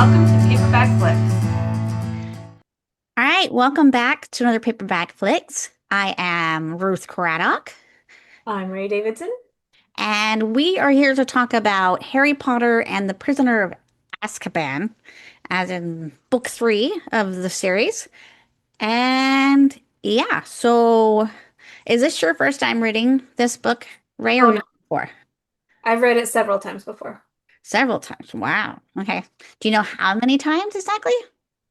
welcome to Paperback Flicks. All right, welcome back to another Paperback Flicks. I am Ruth Craddock, I'm Ray Davidson. and we are here to talk about Harry Potter and the Prisoner of Azkaban, as in book three of the series. And yeah, so is this your first time reading this book, Ray, or Oh have no, you before? I've read it several times before. Several times. Wow. Okay. Do you know how many times exactly?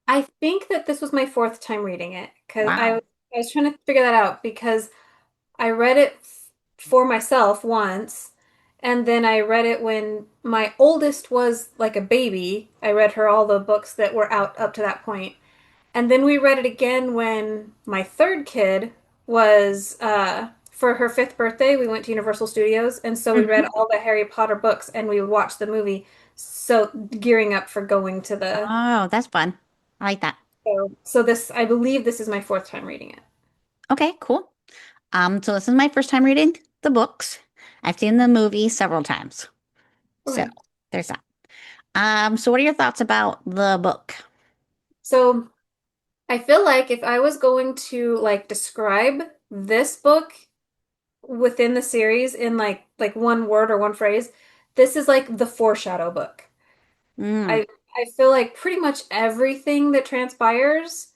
I think that this was my fourth time reading it because Wow. I was trying to figure that out because I read it for myself once, and then I read it when my oldest was like a baby. I read her all the books that were out up to that point. And then we read it again when my third kid was for her fifth birthday. We went to Universal Studios, and so we read Mhm. all the Harry Potter books and we watched the movie. So gearing up for going to the Oh, that's fun. I like that. so this I believe this is my fourth time reading it. Okay, cool. So this is my first time reading the books. I've seen the movie several times. So Okay. there's that. So what are your thoughts about the book? So I feel like if I was going to like describe this book within the series in like one word or one phrase, this is like the foreshadow book. Mm, I feel like pretty much everything that transpires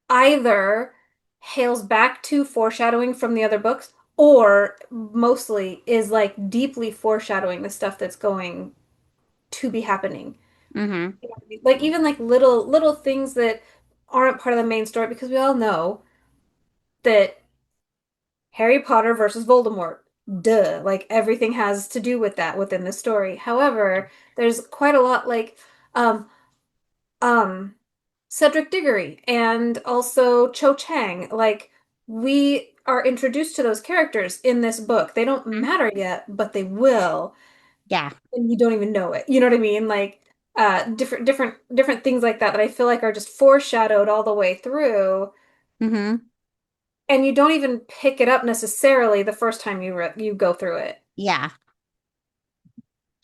either hails back to foreshadowing from the other books or mostly is like deeply foreshadowing the stuff that's going to be happening. mm-hmm. Like even like little things that aren't part of the main story because we all know that Harry Potter versus Voldemort. Duh. Like everything has to do with that within the story. However, there's quite a lot like um um Cedric Diggory and also Cho Chang. Like we are introduced to those characters in this book. They don't matter yet, but they will, Yeah. and you don't even know it. You know what I mean? Like different things like that that I feel like are just foreshadowed all the way through, Mm-hmm. and you don't even pick it up necessarily the first time you go through it. Yeah.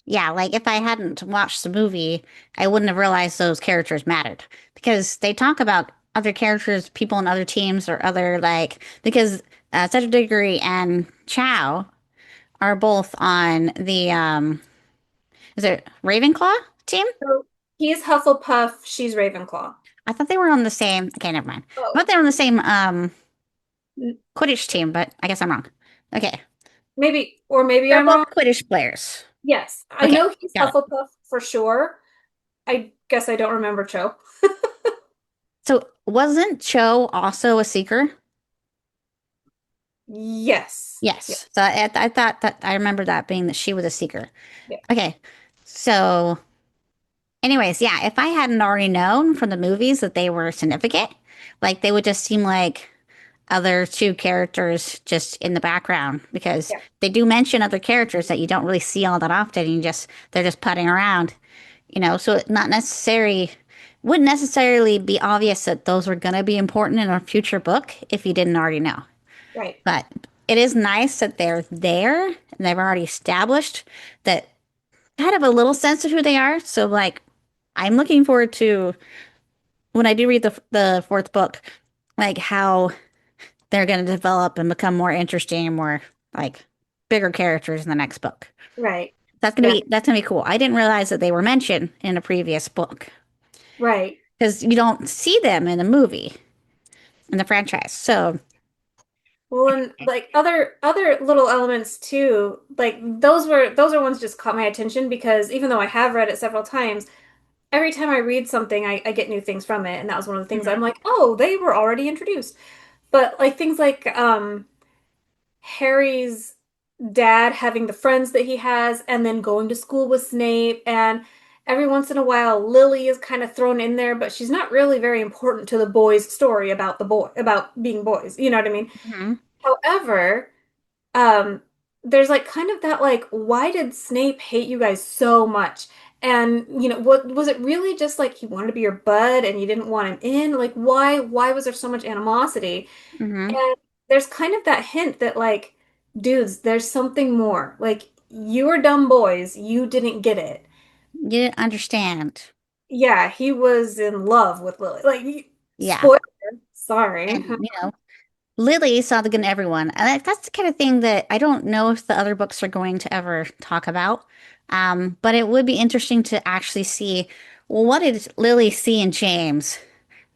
Yeah. Like if I hadn't watched the movie, I wouldn't have realized those characters mattered because they talk about other characters, people in other teams or other like because Cedric Diggory and Chow are both on the is it Ravenclaw team? So he's Hufflepuff, she's Ravenclaw. I thought they were on the same. Okay, never mind. I thought Oh, they were on the same Quidditch team, but I guess I'm wrong. Okay, maybe, or maybe they're I'm both wrong. Quidditch players. Yes, I Okay, know he's got it. Hufflepuff for sure. I guess I don't remember Cho. So wasn't Cho also a seeker? Yes. Yeah. Yes. So I thought that I remember that being that she was a seeker. Yeah. Okay. So, anyways, yeah, if I hadn't already known from the movies that they were significant, like they would just seem like other two characters just in the background because Yeah. they do mention other characters that you don't really see all that often. You just they're just putting around, so it not necessary wouldn't necessarily be obvious that those were going to be important in a future book if you didn't already know. Right. But it is nice that they're there and they've already established that kind of a little sense of who they are. So like I'm looking forward to when I do read the fourth book, like how they're going to develop and become more interesting and more like bigger characters in the next book. Right. That's gonna Yeah. be that's gonna be cool. I didn't realize that they were mentioned in a previous book Right. because you don't see them in the movie in the franchise. So Well, and like other little elements too, like those are ones just caught my attention because even though I have read it several times, every time I read something, I get new things from it, and that was one of the things I'm Mhm. like, oh, they were already introduced. But like things like Harry's dad having the friends that he has and then going to school with Snape, and every once in a while Lily is kind of thrown in there, but she's not really very important to the boys' story about the boy about being boys. You know what I mean? Mhm. However, um there's like kind of that like why did Snape hate you guys so much? And what was it really just like he wanted to be your bud and you didn't want him in? Like why was there so much animosity? Mhm. And there's kind of that hint that, like, dudes, there's something more. Like, you were dumb boys, you didn't get it. You didn't understand. yeah, he was in love with Lily. Yeah. Spoiler, sorry. And, Lily saw the good in everyone. And that's the kind of thing that I don't know if the other books are going to ever talk about. But it would be interesting to actually see, well, what did Lily see in James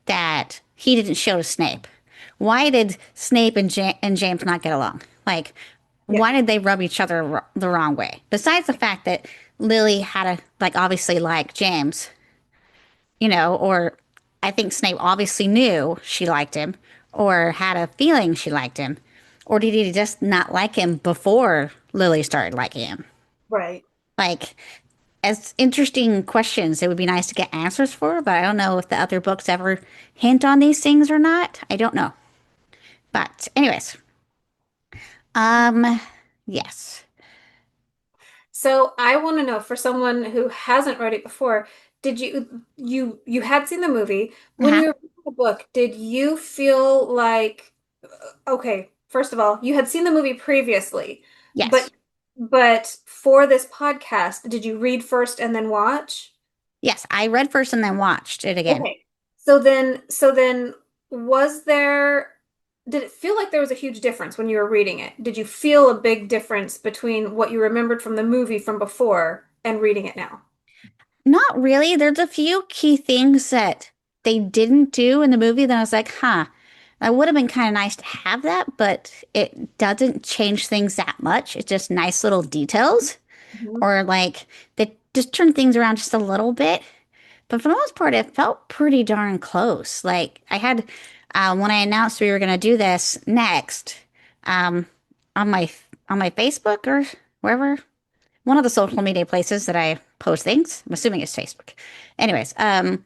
that he didn't show to Snape? Why did Snape and James not get along? Like, Yeah, why did they rub each other the wrong way? Besides the fact that Lily had a, like, obviously like James, or I think Snape obviously knew she liked him or had a feeling she liked him. Or did he just not like him before Lily started liking him? right. Like, as interesting questions, it would be nice to get answers for, but I don't know if the other books ever hint on these things or not. I don't know. But, anyways, um, yes. So I want to know for someone who hasn't read it before, did you had seen the movie when Uh-huh. you were reading the book, did you feel like okay, first of all, you had seen the movie previously, Yes. but for this podcast, did you read first and then watch? Yes. I read first and then watched it again. Okay. So then was there did it feel like there was a huge difference when you were reading it? Did you feel a big difference between what you remembered from the movie from before and reading it now? Not really. There's a few key things that they didn't do in the movie that I was like, huh, that would have been kind of nice to have that, but it doesn't change things that much. It's just nice little details, Mhm. or like they just turn things around just a little bit. But for the most part, it felt pretty darn close. Like I had, when I announced we were going to do this next, um, on my Facebook or wherever, one of the social media places that I post things. I'm assuming it's Facebook. Anyways, I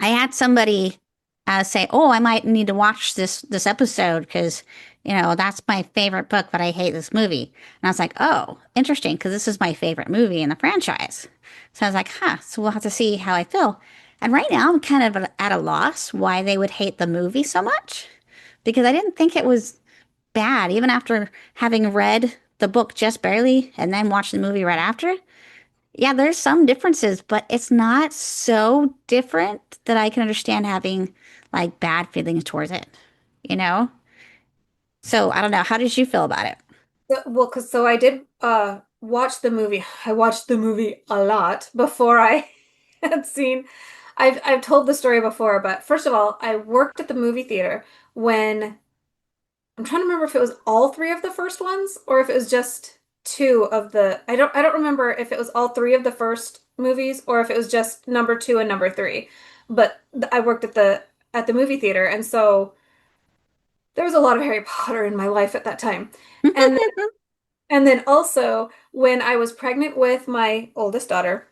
had somebody say, "Oh, I might need to watch this episode because that's my favorite book, but I hate this movie." And I was like, "Oh, interesting, because this is my favorite movie in the franchise." So I was like, "Huh." So we'll have to see how I feel. And right now, I'm kind of at a loss why they would hate the movie so much because I didn't think it was bad, even after having read the book just barely and then watched the movie right after. Yeah, there's some differences, but it's not so different that I can understand having like bad feelings towards it, you know? So I don't know. How did you feel about it? Well, because so I did watch the movie. I watched the movie a lot before I had seen. I've told the story before, but first of all, I worked at the movie theater when I'm trying to remember if it was all three of the first ones or if it was just two of the I don't remember if it was all three of the first movies or if it was just number two and number three. But I worked at the movie theater, and so there was a lot of Harry Potter in my life at that time. And and then also when I was pregnant with my oldest daughter,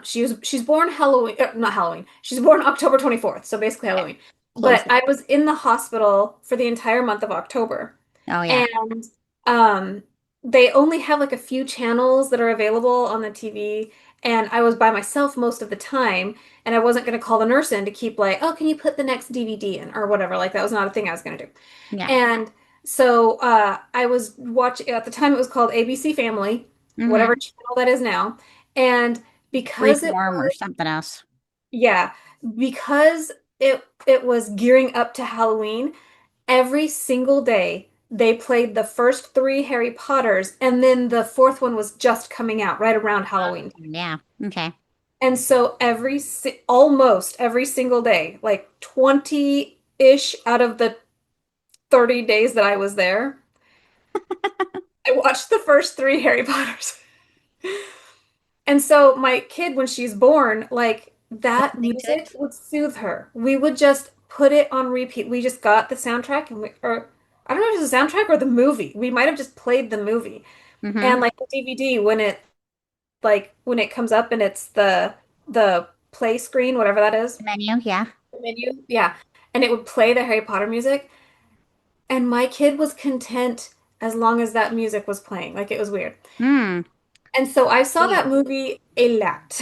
she's born Halloween, not Halloween. She's born October 24th, so basically Okay. Halloween. Close But I enough. was in the hospital for the entire month of October. Oh yeah. And um they only have like a few channels that are available on the TV, and I was by myself most of the time, and I wasn't going to call the nurse in to keep like, "Oh, can you put the next DVD in?" or whatever. Like that was not a thing I was going to do. Yeah. And so I was watching at the time it was called ABC Family, whatever Mm-hmm. channel that is now. And because it Freeform or was something else. yeah, because it was gearing up to Halloween, every single day they played the first three Harry Potters, and then the fourth one was just coming out right around Halloween. Yeah. Okay. And so almost every single day, like 20-ish out of the 30 days that I was there, I watched the first three Harry Potters. And so my kid, when she's born, like that Listening to music it. would soothe her. We would just put it on repeat. We just got the soundtrack or I don't know if it was the soundtrack or the movie. We might have just played the movie. Mm-hmm. And like the DVD, when it comes up and it's the play screen, whatever that is, The menu. Yeah. the menu, yeah. And it would play the Harry Potter music. And my kid was content as long as that music was playing. Like it was weird. Hmm. And so I saw Sweet. that movie a lot.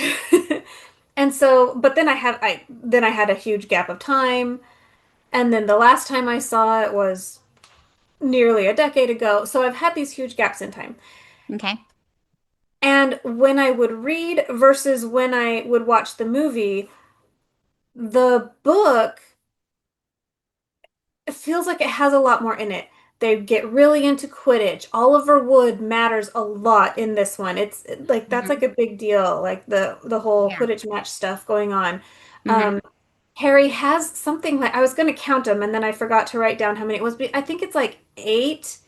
And so, but then I had a huge gap of time, and then the last time I saw it was nearly a decade ago. So I've had these huge gaps in time. Okay. And when I would read versus when I would watch the movie, the book, it feels like it has a lot more in it. They get really into Quidditch. Oliver Wood matters a lot in this one. It's like that's like Hmm. a big deal, like the whole Yeah. Quidditch match stuff going on. Hmm. Um, Harry has something like I was going to count them and then I forgot to write down how many it was. But I think it's like eight,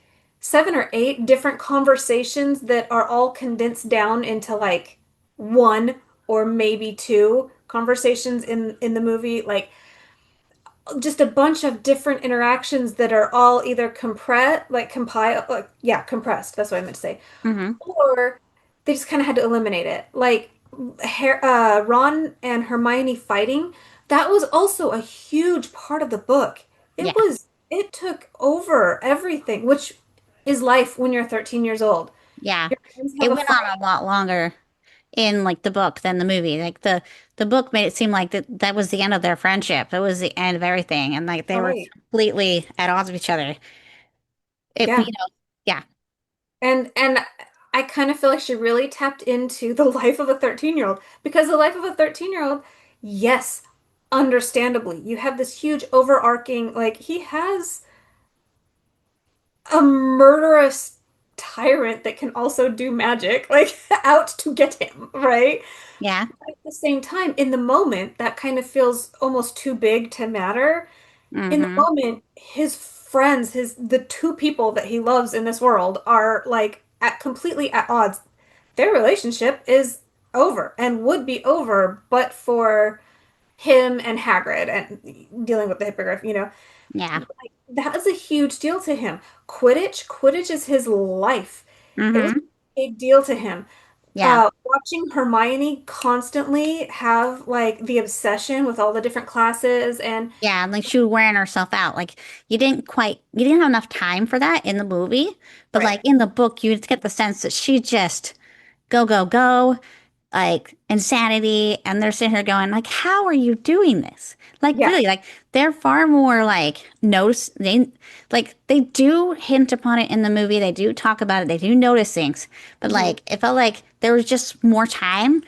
seven or eight different conversations that are all condensed down into like one or maybe two conversations in the movie. Like just a bunch of different interactions that are all either compressed, like compile, like yeah, compressed. That's what I meant to say, Hmm. or they just kind of had to eliminate it. Like Ron and Hermione fighting, that was also a huge part of the book. Yeah. It took over everything, which is life when you're 13 years old. Yeah. Your friends have It a went fight. on a lot longer in like the book than the movie. Like the book made it seem like that was the end of their friendship. That was the end of everything, and like they were Right. completely at odds with each other. Yeah. Yeah, And I kind of feel like she really tapped into the life of a 13-year-old because the life of a 13-year-old, yes, understandably, you have this huge overarching, like he has a murderous tyrant that can also do magic, like out to get him, right? yeah. At the same time, in the moment, that kind of feels almost too big to matter. In the Hmm. moment, his friends, the two people that he loves in this world are like at completely at odds. Their relationship is over and would be over but for him and Hagrid and dealing with the hippogriff, you know. Yeah. Like, that is a huge deal to him. Quidditch is his life. It was Hmm. a big deal to him. Yeah. Watching Hermione constantly have like the obsession with all the different classes and Yeah, like she was wearing herself out. Like you didn't have enough time for that in the movie, but right. like in the book, you get the sense that she just go, go, go, like insanity. And they're sitting here going, like, how are you doing this? Like, Yeah. really, like they're far more like they do hint upon it in the movie. They do talk about it. They do notice things, but Mhm. like it felt like there was just more time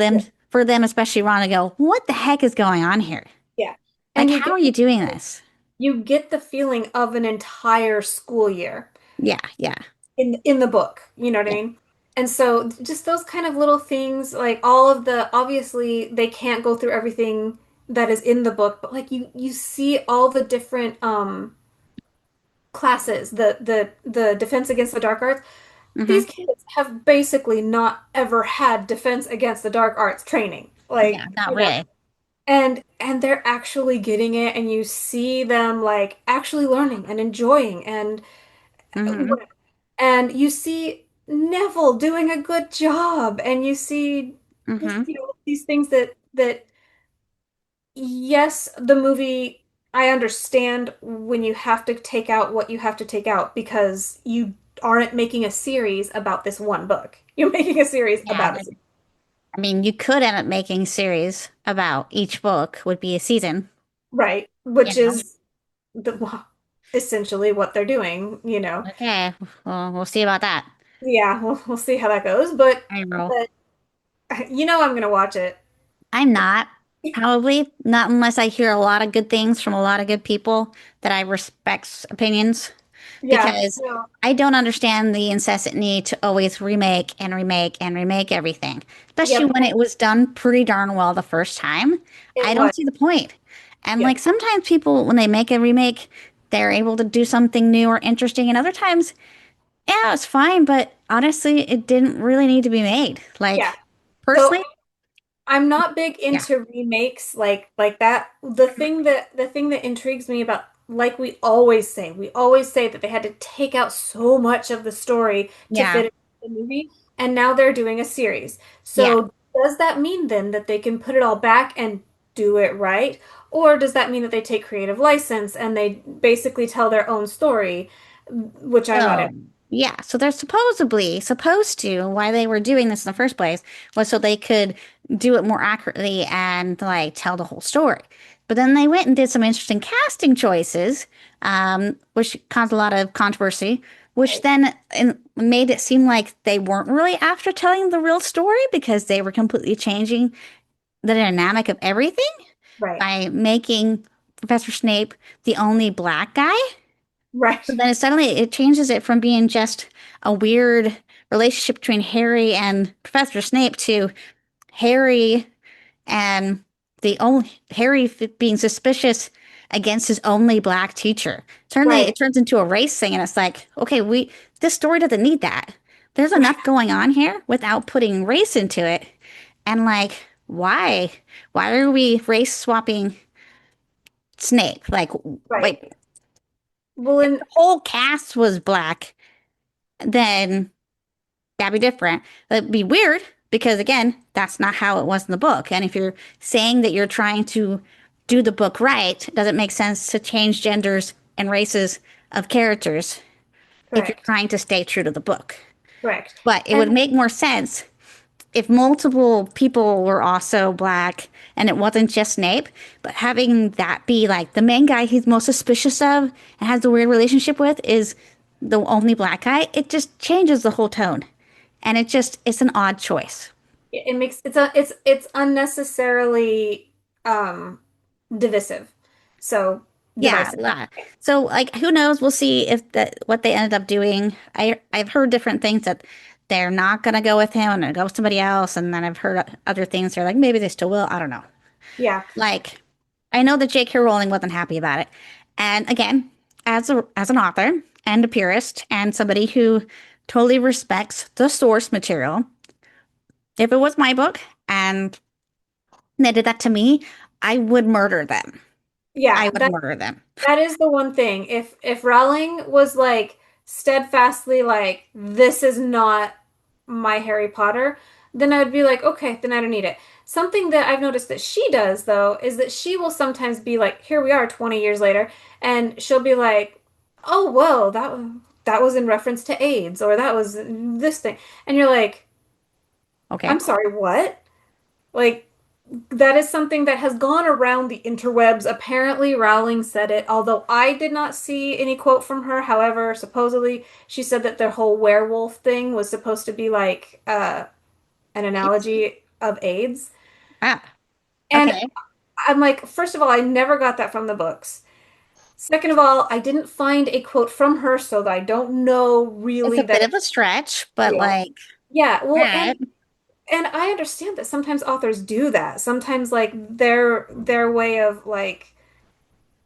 Yeah. for them, especially Ron, to go, what the heck is going on here? Yeah. Like, And how are you doing this? you get the feeling of an entire school year Yeah, yeah, in the book, you know what I yeah, mean? And so just those kind of little things, like all of the obviously they can't go through everything that is in the book, but like you see all the different classes, the defense against the dark arts. hmm, These kids have basically not ever had defense against the dark arts training. Like, yeah, not you know, really. and they're actually getting it and you see them like actually learning and enjoying Hmm. and you see Neville doing a good job and you see just Hmm. these things that yes, the movie I understand when you have to take out what you have to take out because you aren't making a series about this one book. You're making a series Yeah, about a like, series, I mean, you could end up making series about each book would be a season, right? you Which know? is well, essentially what they're doing, you know. Okay, well, we'll see about that. Yeah, we'll see how that goes, I roll. but you know I'm gonna watch it. I'm not. Probably not unless I hear a lot of good things from a lot of good people that I respect's opinions, Yeah, because no, I don't understand the incessant need to always remake and remake and remake everything, especially yep, when it was done pretty darn well the first time. it I was. don't see the point. And like Yep, sometimes people, when they make a remake, they're able to do something new or interesting, and other times, yeah, it's fine, but honestly, it didn't really need to be made. yeah. Like, So personally, I'm not big yeah, into remakes like that. The thing that intrigues me about like we always say that they had to take out so much of the story to yeah, fit it in the movie, and now they're doing a series. yeah. So does that mean then that they can put it all back and do it right? Or does that mean that they take creative license and they basically tell their own story, which I'm not in? So, yeah, so they're supposed to, why they were doing this in the first place was so they could do it more accurately and like tell the whole story. But then they went and did some interesting casting choices, which caused a lot of controversy. which Right. then made it seem like they weren't really after telling the real story because they were completely changing the dynamic of everything Right. by making Professor Snape the only black guy. Right. So then suddenly it changes it from being just a weird relationship between Harry and Professor Snape to Harry and the only Harry being suspicious against his only black teacher. Suddenly it Right. turns into a race thing, and it's like, okay, we this story doesn't need that. There's enough going on here without putting race into it. And like, why? Why are we race swapping Snape? Like, Right. wait, Well, if the and whole cast was black, then that'd be different. That'd be weird because again, that's not how it was in the book. And if you're saying that you're trying to do the book right, it doesn't make sense to change genders and races of characters if you're correct. trying to stay true to the book. Correct. But it would And make more sense if multiple people were also black and it wasn't just Snape, but having that be like the main guy he's most suspicious of and has a weird relationship with is the only black guy, it just changes the whole tone. And it's an odd choice. it makes it's unnecessarily um divisive. So Yeah, divisive. yeah. So like who knows? We'll see if that what they ended up doing. I've heard different things that they're not gonna go with him and gonna go with somebody else, and then I've heard other things they're like maybe they still will. I don't know. Yeah. Like I know that J.K. Rowling wasn't happy about it. And again, as an author and a purist and somebody who totally respects the source material, if it was my book and they did that to me, I would murder them. I Yeah, would murder them. that is the one thing. If Rowling was like steadfastly like this is not my Harry Potter, then I would be like, okay, then I don't need it. Something that I've noticed that she does though is that she will sometimes be like, here we are 20 years later, and she'll be like, oh, well, that was in reference to AIDS or that was this thing. And you're like, I'm Okay. sorry, what? Like that is something that has gone around the interwebs. Apparently, Rowling said it, although I did not see any quote from her. However, supposedly she said that their whole werewolf thing was supposed to be like an analogy of AIDS. Ah, And okay. I'm like, first of all, I never got that from the books. Second of all, I didn't find a quote from her, so that I don't know It's really a that bit of a it's stretch, but real. like, Yeah, all well, right. and I understand that sometimes authors do that. Sometimes like their way of like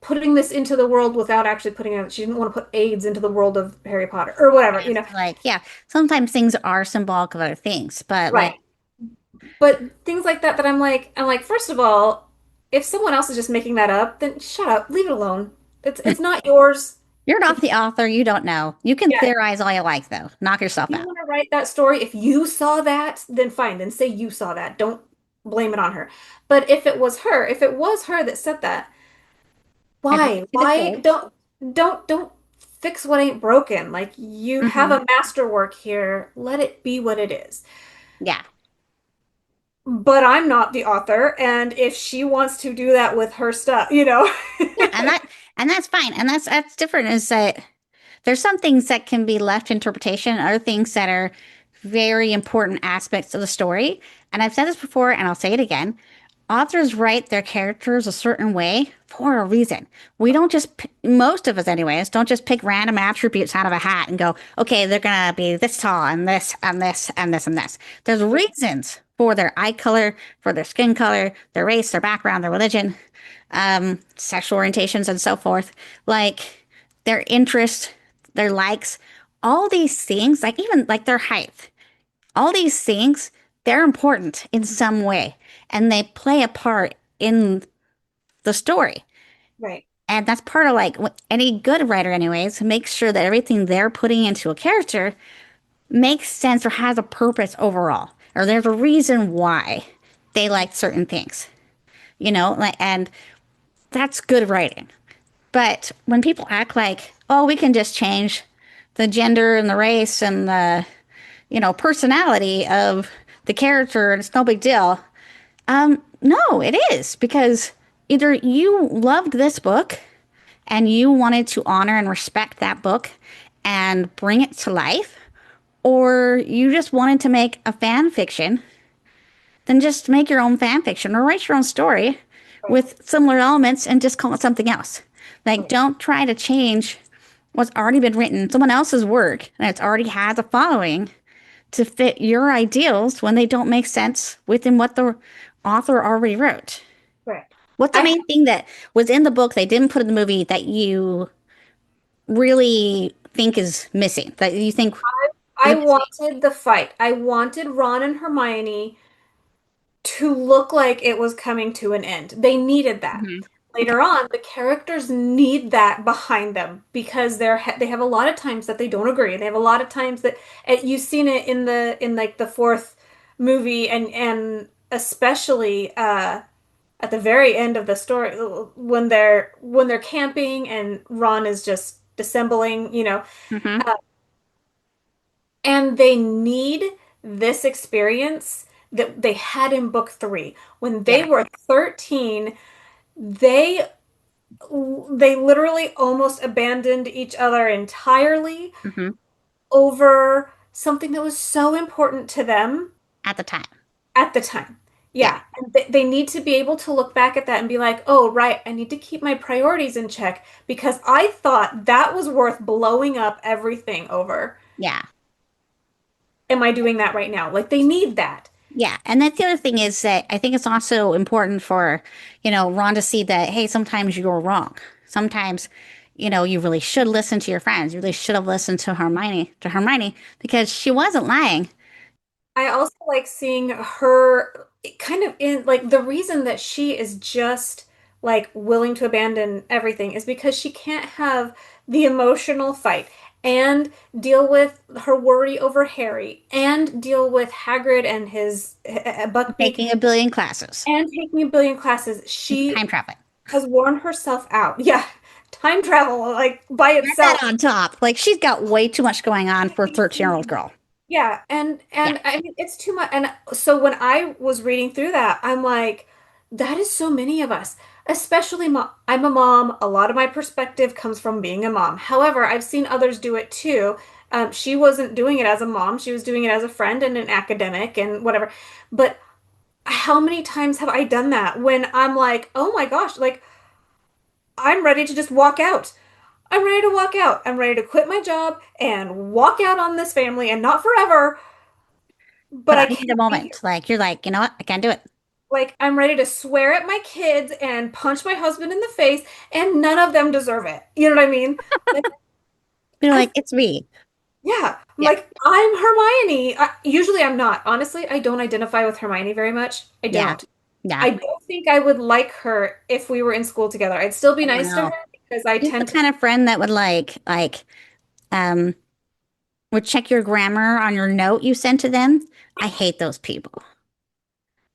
putting this into the world without actually putting it, she didn't want to put AIDS into the world of Harry Potter or whatever, Yes, like, yeah, sometimes things are symbolic of other things, but like, Right. But things like that I'm like, first of all, if someone else is just making that up, then shut up, leave it alone. It's not yours. you're not If the author, you don't know. You can yeah, theorize all you like, though. Knock yourself you out. want to write that story, if you saw that, then fine, then say you saw that. Don't blame it on her. But if it was her that said that, I'd like to why? see the Why quote. don't fix what ain't broken? Like you have Hmm. a masterwork here. Let it be what it is. Yeah. But I'm not the author, and if she wants to do that with her stuff, you know. Yeah, and that's fine. And that's different is that there's some things that can be left to interpretation, other things that are very important aspects of the story. And I've said this before, and I'll say it again. Authors write their characters a certain way for a reason. We don't just, most of us, anyways, don't just pick random attributes out of a hat and go, okay, they're gonna be this tall and this and this and this and this. There's reasons for their eye color, for their skin color, their race, their background, their religion, sexual orientations, and so forth. Like their interests, their likes, all these things, like even like their height, all these things, they're important in some way and they play a part in the story. Right. And that's part of like any good writer, anyways, makes sure that everything they're putting into a character makes sense or has a purpose overall, or there's a reason why they like certain things, you know, like, and that's good writing. But when people act like, oh, we can just change the gender and the race and the, personality of the character and it's no big deal. No, it is because either you loved this book and you wanted to honor and respect that book and bring it to life, or you just wanted to make a fan fiction, then just make your own fan fiction or write your own story Right. with similar elements and just call it something else. Like, Right. don't try to change what's already been written, someone else's work, and it's already has a following to fit your ideals when they don't make sense within what the author already wrote. Right. What's the I main thing that was in the book they didn't put in the movie that you really think is missing, that you think I is missing? wanted the fight. I wanted Ron and Hermione to look like it was coming to an end. They needed that. Hmm. Okay. Later on, the characters need that behind them because they have a lot of times that they don't agree. They have a lot of times that you've seen it in like the fourth movie and especially at the very end of the story when they're camping and Ron is just dissembling, Hmm. and they need this experience that they had in book three. When they Yeah. were 13, they they literally almost abandoned each other entirely Hmm. over something that was so important to them At the time. at the time. Yeah. Yeah, and they need to be able to look back at that and be like, oh, right, I need to keep my priorities in check because I thought that was worth blowing up everything over. Yeah. Am I doing that right now? Like, they need that. Yeah. And that's the other thing is that I think it's also important for, Ron to see that, hey, sometimes you're wrong. Sometimes, you really should listen to your friends. You really should have listened to Hermione, because she wasn't lying. I also like seeing her kind of in like the reason that she is just like willing to abandon everything is because she can't have the emotional fight and deal with her worry over Harry and deal with Hagrid and his Buckbeak Taking a billion classes and taking a billion classes. and She time traveling. has worn herself out. Yeah, time travel like by Add that itself. on top. Like, she's got way too much going on for a 13-year-old girl. Yeah, and Yeah. and I mean it's too much. And so when I was reading through that, I'm like, that is so many of us. Especially mom. I'm a mom. A lot of my perspective comes from being a mom. However, I've seen others do it too. She wasn't doing it as a mom. She was doing it as a friend and an academic and whatever. But how many times have I done that when I'm like, oh my gosh, like I'm ready to just walk out. I'm ready to walk out. I'm ready to quit my job and walk out on this family and not forever, but But I I need a can't be moment. here. Like, you're like, you know what? I can't do it. Like, I'm ready to swear at my kids and punch my husband in the face, and none of them deserve it. You know what I mean? Like, You're I, like, it's me. yeah, I'm Yeah. like, I'm Hermione. Usually I'm not. Honestly, I don't identify with Hermione very much. I Yeah. don't. Yeah. I don't think I would like her if we were in school together. I'd still be Oh, nice to her no. because I She's the tend to, kind of friend that would um, would check your grammar on your note you sent to them. I hate those people.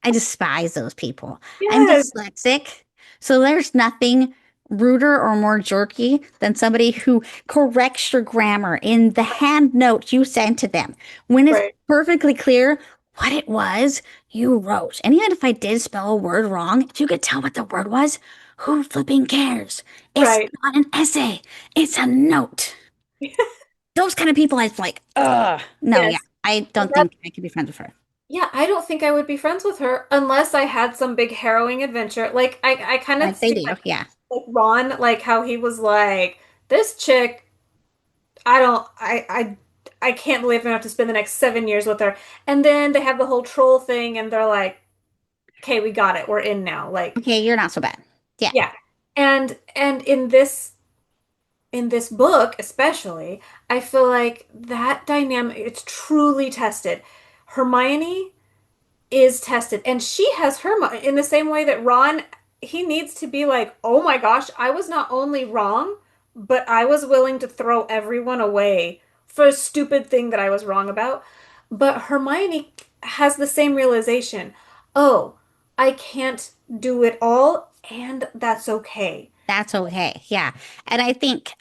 I despise those people. I'm yes, dyslexic, so there's nothing ruder or more jerky than somebody who corrects your grammar in the hand note you sent to them when it's right, perfectly clear what it was you wrote. And even if I did spell a word wrong, if you could tell what the word was, who flipping cares? It's right. not an essay, it's a note. Those kind of people, I like, ugh. No, yeah, Yes. I And don't think I could be friends with her. yeah, I don't think I would be friends with her unless I had some big harrowing adventure. Like I kind of Like they see do, yeah. like Ron, like how he was like, this chick, I don't I can't believe I'm gonna have to spend the next 7 years with her. And then they have the whole troll thing and they're like, okay, we got it. We're in now. Like, Okay, you're not so bad. Yeah. yeah. And in this book, especially, I feel like that dynamic it's truly tested. Hermione is tested. And she has her in the same way that Ron, he needs to be like, oh my gosh, I was not only wrong, but I was willing to throw everyone away for a stupid thing that I was wrong about. But Hermione has the same realization. Oh, I can't do it all, and that's okay. That's okay. Yeah. And I think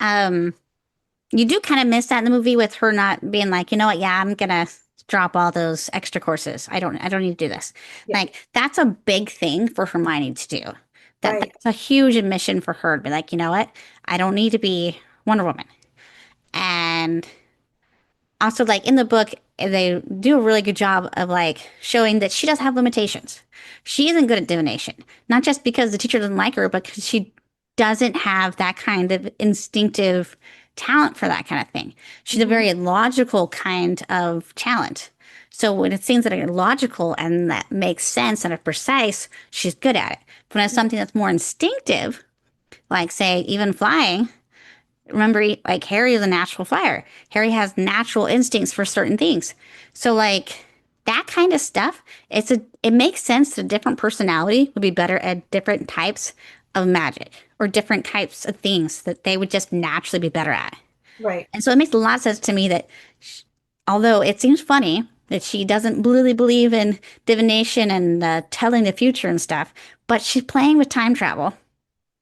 you do kind of miss that in the movie with her not being like, you know what, yeah, I'm gonna drop all those extra courses. I don't need to do this. Yeah, Like, that's a big thing for Hermione to do. right. That's a huge admission for her to be like, you know what? I don't need to be Wonder Woman. And also, like in the book, they do a really good job of like showing that she does have limitations. She isn't good at divination, not just because the teacher doesn't like her, but because she doesn't have that kind of instinctive talent for that kind of thing. She's a Hmm. very logical kind of talent. So when it's things that are logical and that makes sense and are precise, she's good at it. But when it's something that's more instinctive, like say even flying, remember, like Harry is a natural flyer. Harry has natural instincts for certain things. So like that kind of stuff, it makes sense that a different personality would be better at different types of magic or different types of things that they would just naturally be better at. Right. And so it makes a lot of sense to me that although it seems funny that she doesn't really believe in divination and telling the future and stuff, but she's playing with time travel.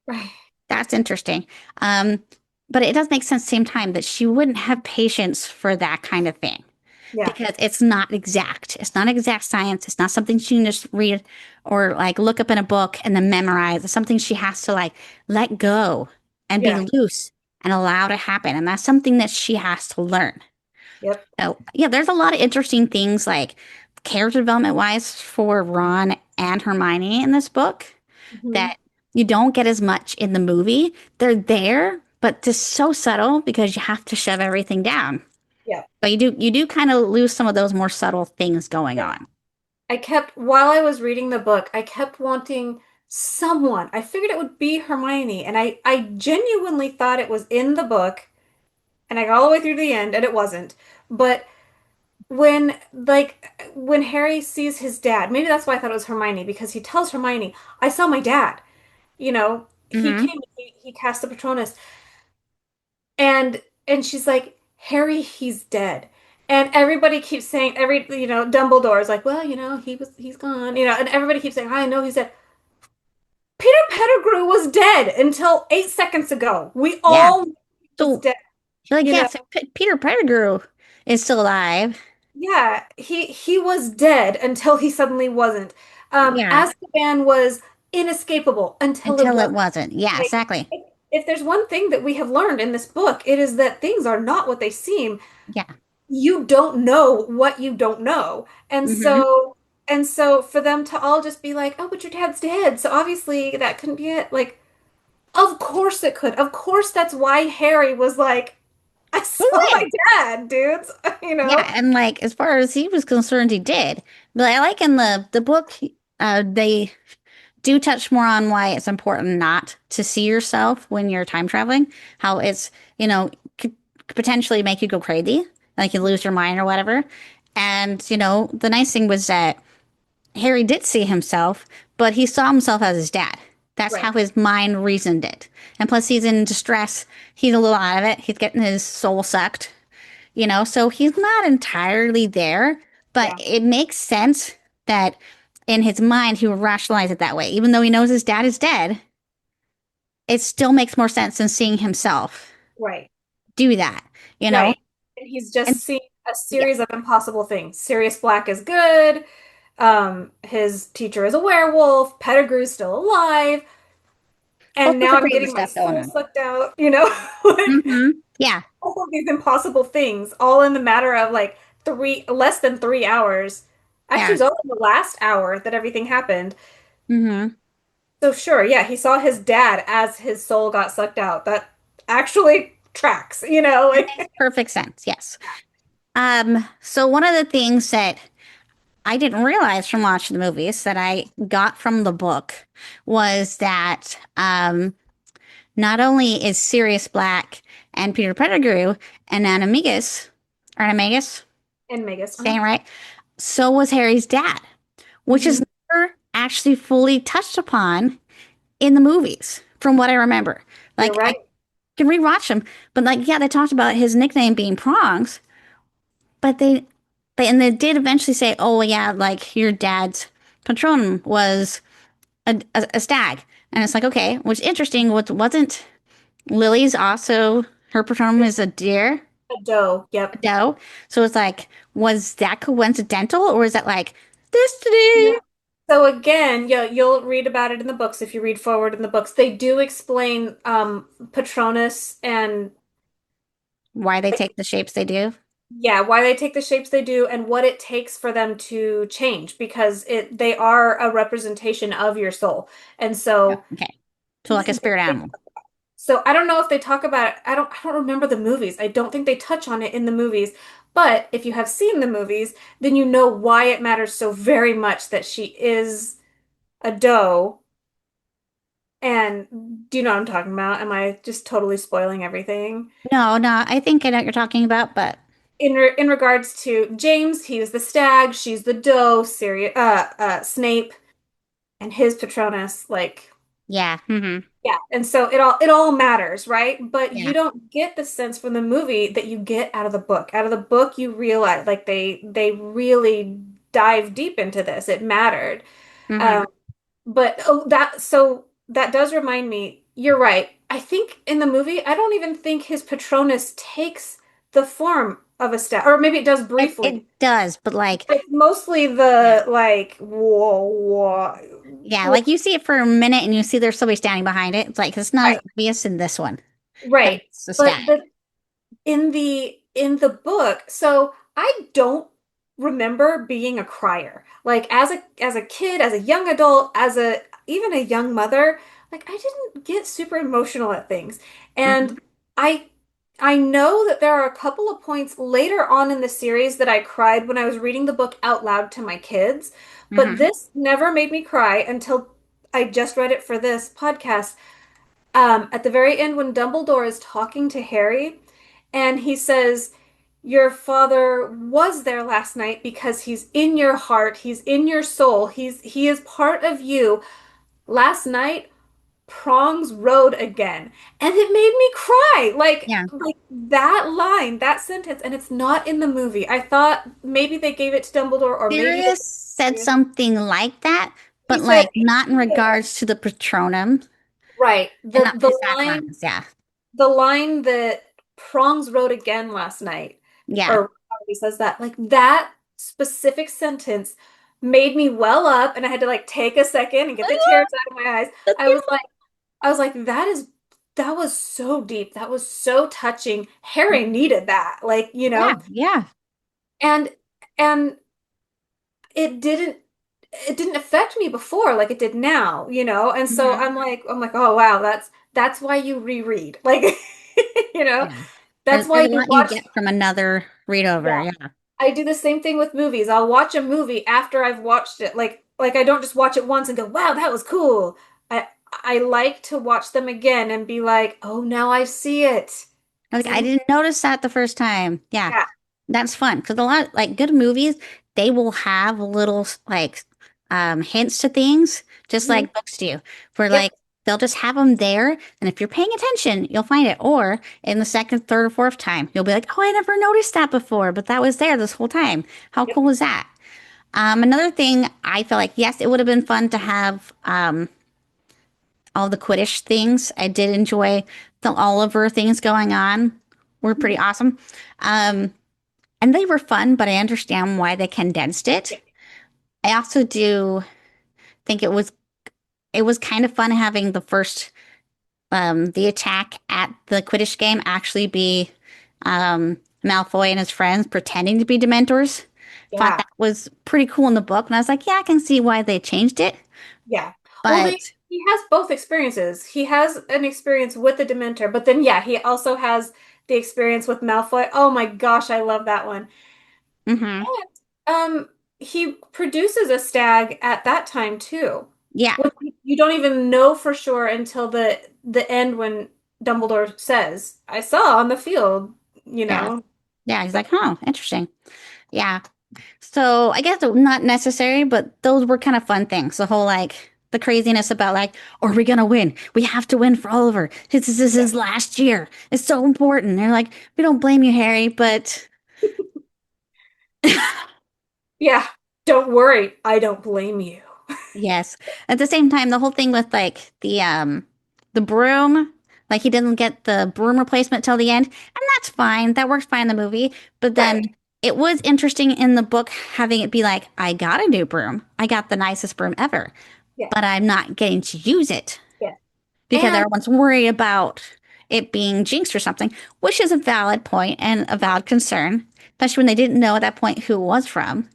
Right. That's interesting. Um, but it does make sense at the same time that she wouldn't have patience for that kind of thing Yeah. because it's not exact. It's not exact science. It's not something she can just read or like look up in a book and then memorize. It's something she has to like let go and be Yeah. loose and allow to happen. And that's something that she has to learn. Yep. So, yeah, there's a lot of interesting things like character development wise for Ron and Hermione in this book Hmm. that you don't get as much in the movie. They're there, but just so subtle because you have to shove everything down. Yeah. But you do kind of lose some of those more subtle things going Yeah. on. While I was reading the book, I kept wanting someone. I figured it would be Hermione, and I genuinely thought it was in the book, and I got all the way through the end, and it wasn't. But when Harry sees his dad, maybe that's why I thought it was Hermione, because he tells Hermione, I saw my dad. He Hmm. came, he cast the Patronus, and she's like, Harry, he's dead. And everybody keeps saying, Dumbledore's like, well, he's gone, and everybody keeps saying, I know he's dead. Peter Pettigrew was dead until 8 seconds ago. We Yeah. all knew he was So dead, you're like, you know. yes, Peter Pettigrew is still alive. Yeah, he was dead until he suddenly wasn't. Yeah. Azkaban was inescapable until it Until it wasn't. wasn't. Yeah, Like, exactly. if there's one thing that we have learned in this book, it is that things are not what they seem. Yeah. You don't know what you don't know. Hmm. And so for them to all just be like, "Oh, but your dad's dead." So obviously that couldn't be it. Like, of course it could. Of course that's why Harry was like, "I Oh, saw my wait. dad, dudes." You know? Yeah, and like as far as he was concerned, he did. But I like in the book, they do touch more on why it's important not to see yourself when you're time traveling. How it's, could potentially make you go crazy, like you lose your mind or whatever. And, the nice thing was that Harry did see himself, but he saw himself as his dad. That's how Right. his mind reasoned it. And plus, he's in distress. He's a little out of it. He's getting his soul sucked, so he's not entirely there, but Yeah. it makes sense that in his mind he would rationalize it that way. Even though he knows his dad is dead, it still makes more sense than seeing himself Right. do that, you know? Right. And he's just And seen a yeah, series of impossible things. Sirius Black is good. His teacher is a werewolf. Pettigrew's still alive. all And sorts now of I'm crazy getting my stuff going soul on. sucked out, like Yeah, all of these impossible things, all in the matter of like less than 3 hours. Actually, it yeah. was all in the last hour that everything happened. Hmm. So sure, yeah, he saw his dad as his soul got sucked out. That actually tracks, It makes like perfect sense. Yes. So one of the things that I didn't realize from watching the movies that I got from the book was that not only is Sirius Black and Peter Pettigrew and Animagus, in Vegas. saying it right, so was Harry's dad, which is Hmm. never actually fully touched upon in the movies, from what I remember. You're Like I right. can rewatch them, but like yeah, they talked about his nickname being Prongs, but they did eventually say, oh yeah, like your dad's patron was a stag, and it's like okay, which is interesting. What wasn't Lily's also her patronum is a deer, A doe. a Yep. doe. So it's like, was that coincidental or is that like No. destiny? So again, yeah, you'll read about it in the books if you read forward in the books. They do explain Patronus and Why they take the shapes they do? Yeah, why they take the shapes they do and what it takes for them to change because they are a representation of your soul. And Yeah. so Okay. So like a spirit animal. so I don't know if they talk about it. I don't remember the movies. I don't think they touch on it in the movies. But if you have seen the movies, then you know why it matters so very much that she is a doe. And do you know what I'm talking about? Am I just totally spoiling everything? No, no, I think I know what you're talking about, but In regards to James, he was the stag, she's the doe, Sirius, Snape, and his Patronus, like yeah. yeah, and so it all matters, right? But Yeah. you don't get the sense from the movie that you get out of the book. Out of the book, you realize like they really dive deep into this. It mattered. hmm Um, but oh, that does remind me, you're right. I think in the movie, I don't even think his Patronus takes the form of a stag, or maybe it does briefly. It does, but like, It's mostly yeah. the like whoa, whoa, Yeah, whoa. like you see it for a minute and you see there's somebody standing behind it. It's like it's not as Right, obvious in this one that right. it's a But stag. in the book, so I don't remember being a crier. Like as a kid, as a young adult, as a even a young mother, like I didn't get super emotional at things. And hmm I I know that there are a couple of points later on in the series that I cried when I was reading the book out loud to my kids, but hmm this never made me cry until I just read it for this podcast. At the very end, when Dumbledore is talking to Harry, and he says, "Your father was there last night because he's in your heart, he's in your soul, he is part of you. Last night, prongs rode again." And it made me cry. Yeah. Like that line, that sentence, and it's not in the movie. I thought maybe they gave it to Dumbledore, or maybe Sirius said they, something like that, he but said like not in regards to the Patronum right. and The not the his line sacraments. Yeah. the line that prongs rode again last night, Yeah. or how he says that, like that specific sentence made me well up, and I had to like take a second and get the tears out of my eyes. That's I was beautiful. like, that was so deep. That was so touching. Harry needed that, Yeah. Yeah. and and it didn't it didn't affect me before like it did now. And so hmm I'm like, oh wow, that's why you reread. Like, you know, Yeah. that's There's why a you lot you watch. get from another read over. Yeah. Yeah. I do the same thing with movies. I'll watch a movie after I've watched it. Like I don't just watch it once and go, wow, that was cool. I like to watch them again and be like, oh, now I see it. Like Because I I didn't notice that the first time. Yeah. yeah. That's fun because a lot like good movies, they will have little like hints to things, just Mhm. like books do. Where Yep. like they'll just have them there, and if you're paying attention, you'll find it. Or in the second, third, or fourth time, you'll be like, "Oh, I never noticed that before, but that was there this whole time. How Yep. cool was that?" Another thing, I feel like yes, it would have been fun to have all the Quidditch things. I did enjoy the Oliver things going on. Were pretty awesome. Um, and they were fun, but I understand why they condensed Yeah. it. I also do think it was kind of fun having the attack at the Quidditch game actually be Malfoy and his friends pretending to be Dementors. Thought Yeah. that was pretty cool in the book, and I was like, yeah, I can see why they changed it. Yeah. Well, But he has both experiences. He has an experience with the Dementor, but then yeah, he also has the experience with Malfoy. Oh my gosh, I love that one. hmm Um, he produces a stag at that time too. yeah, Which you don't even know for sure until the end when Dumbledore says, "I saw on the field," you yeah, know. yeah. He's like, oh, interesting. Yeah. So I guess not necessary, but those were kind of fun things. The whole like the craziness about like, are we gonna win? We have to win for Oliver. This is Yeah. his last year. It's so important. They're like, we don't blame you, Harry, but Yeah. Don't worry, I don't blame you. yes. At the same time, the whole thing with like the broom, like he didn't get the broom replacement till the end, and that's fine. That works fine in the movie. But then Right. it was interesting in the book having it be like, I got a new broom. I got the nicest broom ever, Yeah. but I'm not getting to use it Yeah. because And everyone's worried about. it being jinxed or something, which is a valid point and a valid concern, especially when they didn't know at that point who it was from.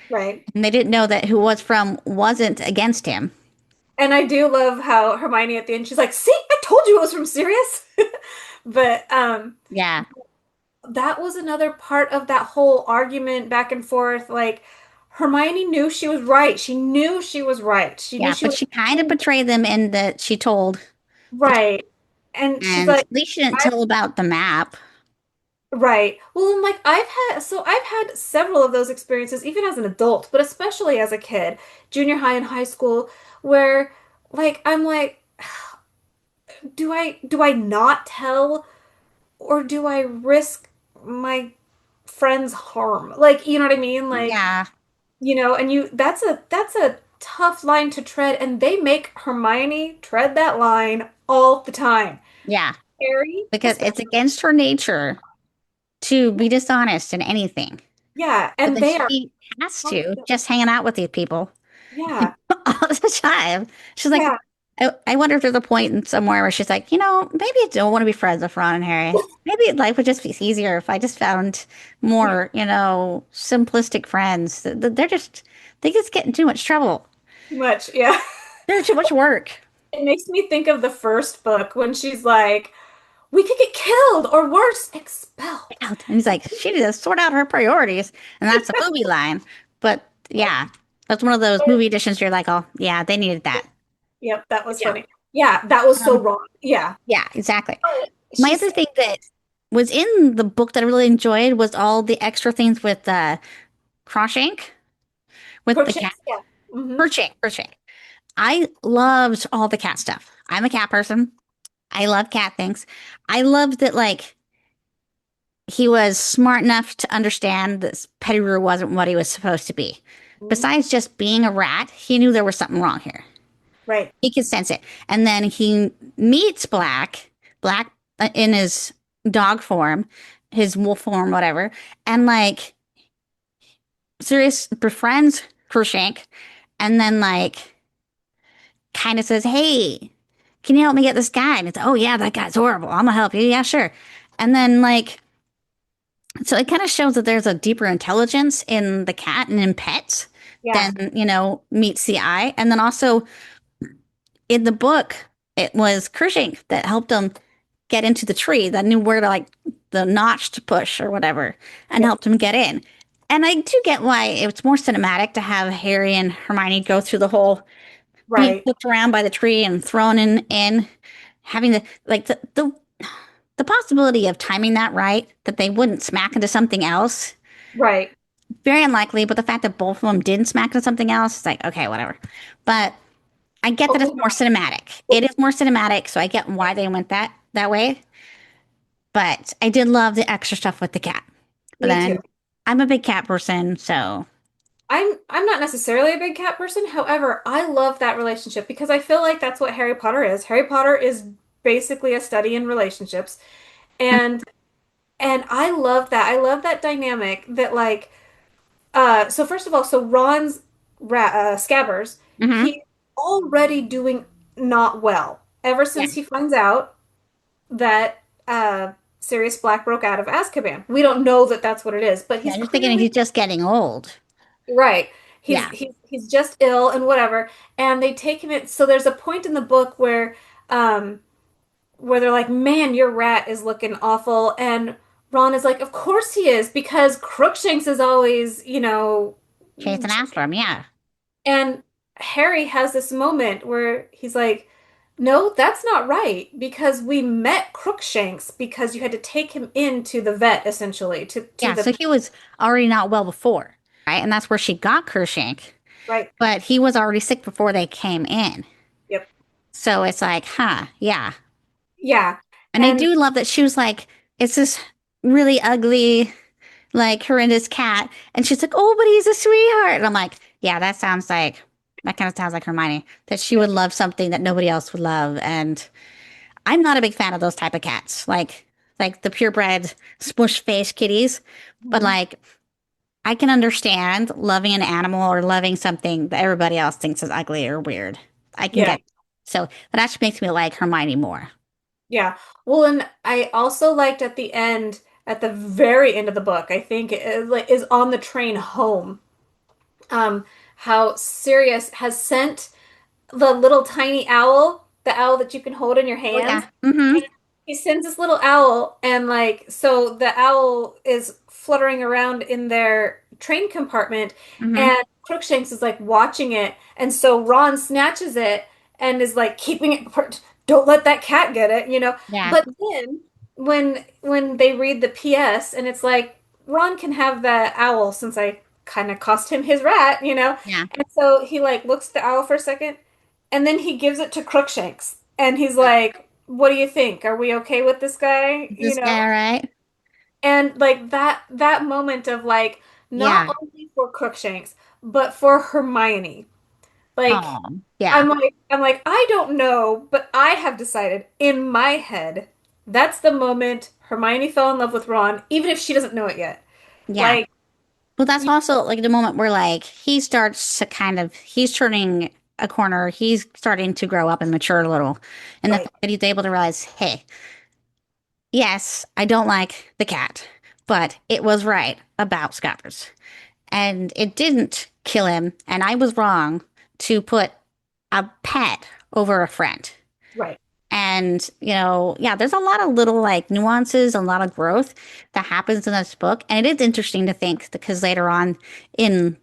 Right. And they didn't know that who it was from wasn't against him. And I do love how Hermione at the end, she's like, "See, I told you it was from Sirius." But Yeah. that was another part of that whole argument back and forth. Like Hermione knew she was right. She knew she was right. She knew Yeah. she But was she kind of betrayed them in that she told the truth. right. And she's And like, at least she didn't I, tell about the map. right. Well, and like I've had several of those experiences, even as an adult, but especially as a kid, junior high and high school, where like I'm like, do I not tell or do I risk my friend's harm? Like, you know what I mean? Like, Yeah. and that's a tough line to tread, and they make Hermione tread that line all the time. Yeah. Harry, Because it's especially. against her nature to be dishonest in anything. Yeah, But and then they are she has to constantly. just hanging out with these people Yeah, all the time. She's like, yeah. I wonder if there's a point in somewhere where she's like, maybe I don't want to be friends with Ron and Harry. Maybe life would just be easier if I just found more, simplistic friends. They just get in too much trouble. Too much. Yeah. They're too much work. It makes me think of the first book when she's like, "We could get killed or worse, expelled." And he's like, she needs to sort out her priorities. And that's a movie line. But yeah, that's one of those movie editions you're like, oh, yeah, they needed that. Yep, that Good was job. funny. Yeah, that was so Um, wrong. Yeah. yeah, exactly. But My she's other thing that was in the book that I really enjoyed was all the extra things with Croshank, with the cat. Crookshanks. Yeah. Hmm. Perchink. I loved all the cat stuff. I'm a cat person. I love cat things. I loved that, like, he was smart enough to understand that Pettigrew wasn't what he was supposed to be. Besides just being a rat, he knew there was something wrong here. Right. He could sense it. And then he meets Black in his dog form, his wolf form, whatever. And like Sirius befriends Crookshank and then like kind of says, "Hey, can you help me get this guy?" And it's, "Oh yeah, that guy's horrible. I'm gonna help you." Yeah, sure. And then like so it kind of shows that there's a deeper intelligence in the cat and in pets Yeah. than, meets the eye. And then also in the book, it was Cushing that helped him get into the tree, that knew where to like the notch to push or whatever, and Yep. helped him get in. And I do get why it's more cinematic to have Harry and Hermione go through the whole being Right. flipped around by the tree and thrown in, having the possibility of timing that right, that they wouldn't smack into something else. Right. Very unlikely, but the fact that both of them didn't smack into something else, it's like, okay, whatever. But I get that it's Oh, more cinematic. It is more cinematic, so I get why they went that way. But I did love the extra stuff with the cat. But me too. then I'm a big cat person, so I'm not necessarily a big cat person. However, I love that relationship because I feel like that's what Harry Potter is. Harry Potter is basically a study in relationships. And I love that. I love that dynamic that like so first of all, so Ron's Scabbers, mm-hmm. he's already doing not well ever Yeah. since he finds out that Sirius Black broke out of Azkaban. We don't know that that's what it is, but Yeah, he's you're thinking clearly he's just getting old. right. He's Yeah. he's he's just ill and whatever. And they take him in. So there's a point in the book um where they're like, "Man, your rat is looking awful," and Ron is like, "Of course he is, because Crookshanks is always, Chasing after him, yeah. and Harry has this moment where he's like, "No, that's not right, because we met Crookshanks because you had to take him into the vet, essentially, to Yeah, so the he was already not well before, right? And that's where she got Kershank. right." But he was already sick before they came in. Yep. So it's like, huh, yeah. Yeah. And I And do love that she was like, it's this really ugly, like horrendous cat. And she's like, oh, but he's a sweetheart. And I'm like, yeah, that kind of sounds like Hermione, that she would love something that nobody else would love. And I'm not a big fan of those type of cats, like the purebred smush face kitties. But Mhm. like, I can understand loving an animal or loving something that everybody else thinks is ugly or weird. I can Yeah. get. So that actually makes me like Hermione more. Yeah. Well, and I also liked at the end, at the very end of the book, I think it like is on the train home. Um, how Sirius has sent the little tiny owl, the owl that you can hold in your Oh yeah. hands. Mm-hmm. And he sends this little owl, and like, so the owl is fluttering around in their train compartment, Mm-hmm. and Crookshanks is like watching it. And so Ron snatches it and is like keeping it, don't let that cat get it, you know. Yeah. But then when they read the PS and it's like, Ron can have that owl since I kind of cost him his rat, you know. Yeah. And so he like looks at the owl for a second and then he gives it to Crookshanks. And he's like, "What do you think? Are we okay with this guy?" Is You this know? guy all right? And like that moment of like not Yeah. only for Crookshanks, but for Hermione. Like Oh, yeah. I'm like, I don't know, but I have decided in my head that's the moment Hermione fell in love with Ron, even if she doesn't know it yet. Yeah. Like, Well, that's also like the moment where like he starts to kind of he's turning a corner. He's starting to grow up and mature a little. And the right, fact that he's able to realize, hey, yes, I don't like the cat, but it was right about Scouters. And it didn't kill him, and I was wrong to put a pet over a friend. right. And, yeah, there's a lot of little like nuances, a lot of growth that happens in this book. And it is interesting to think because later on in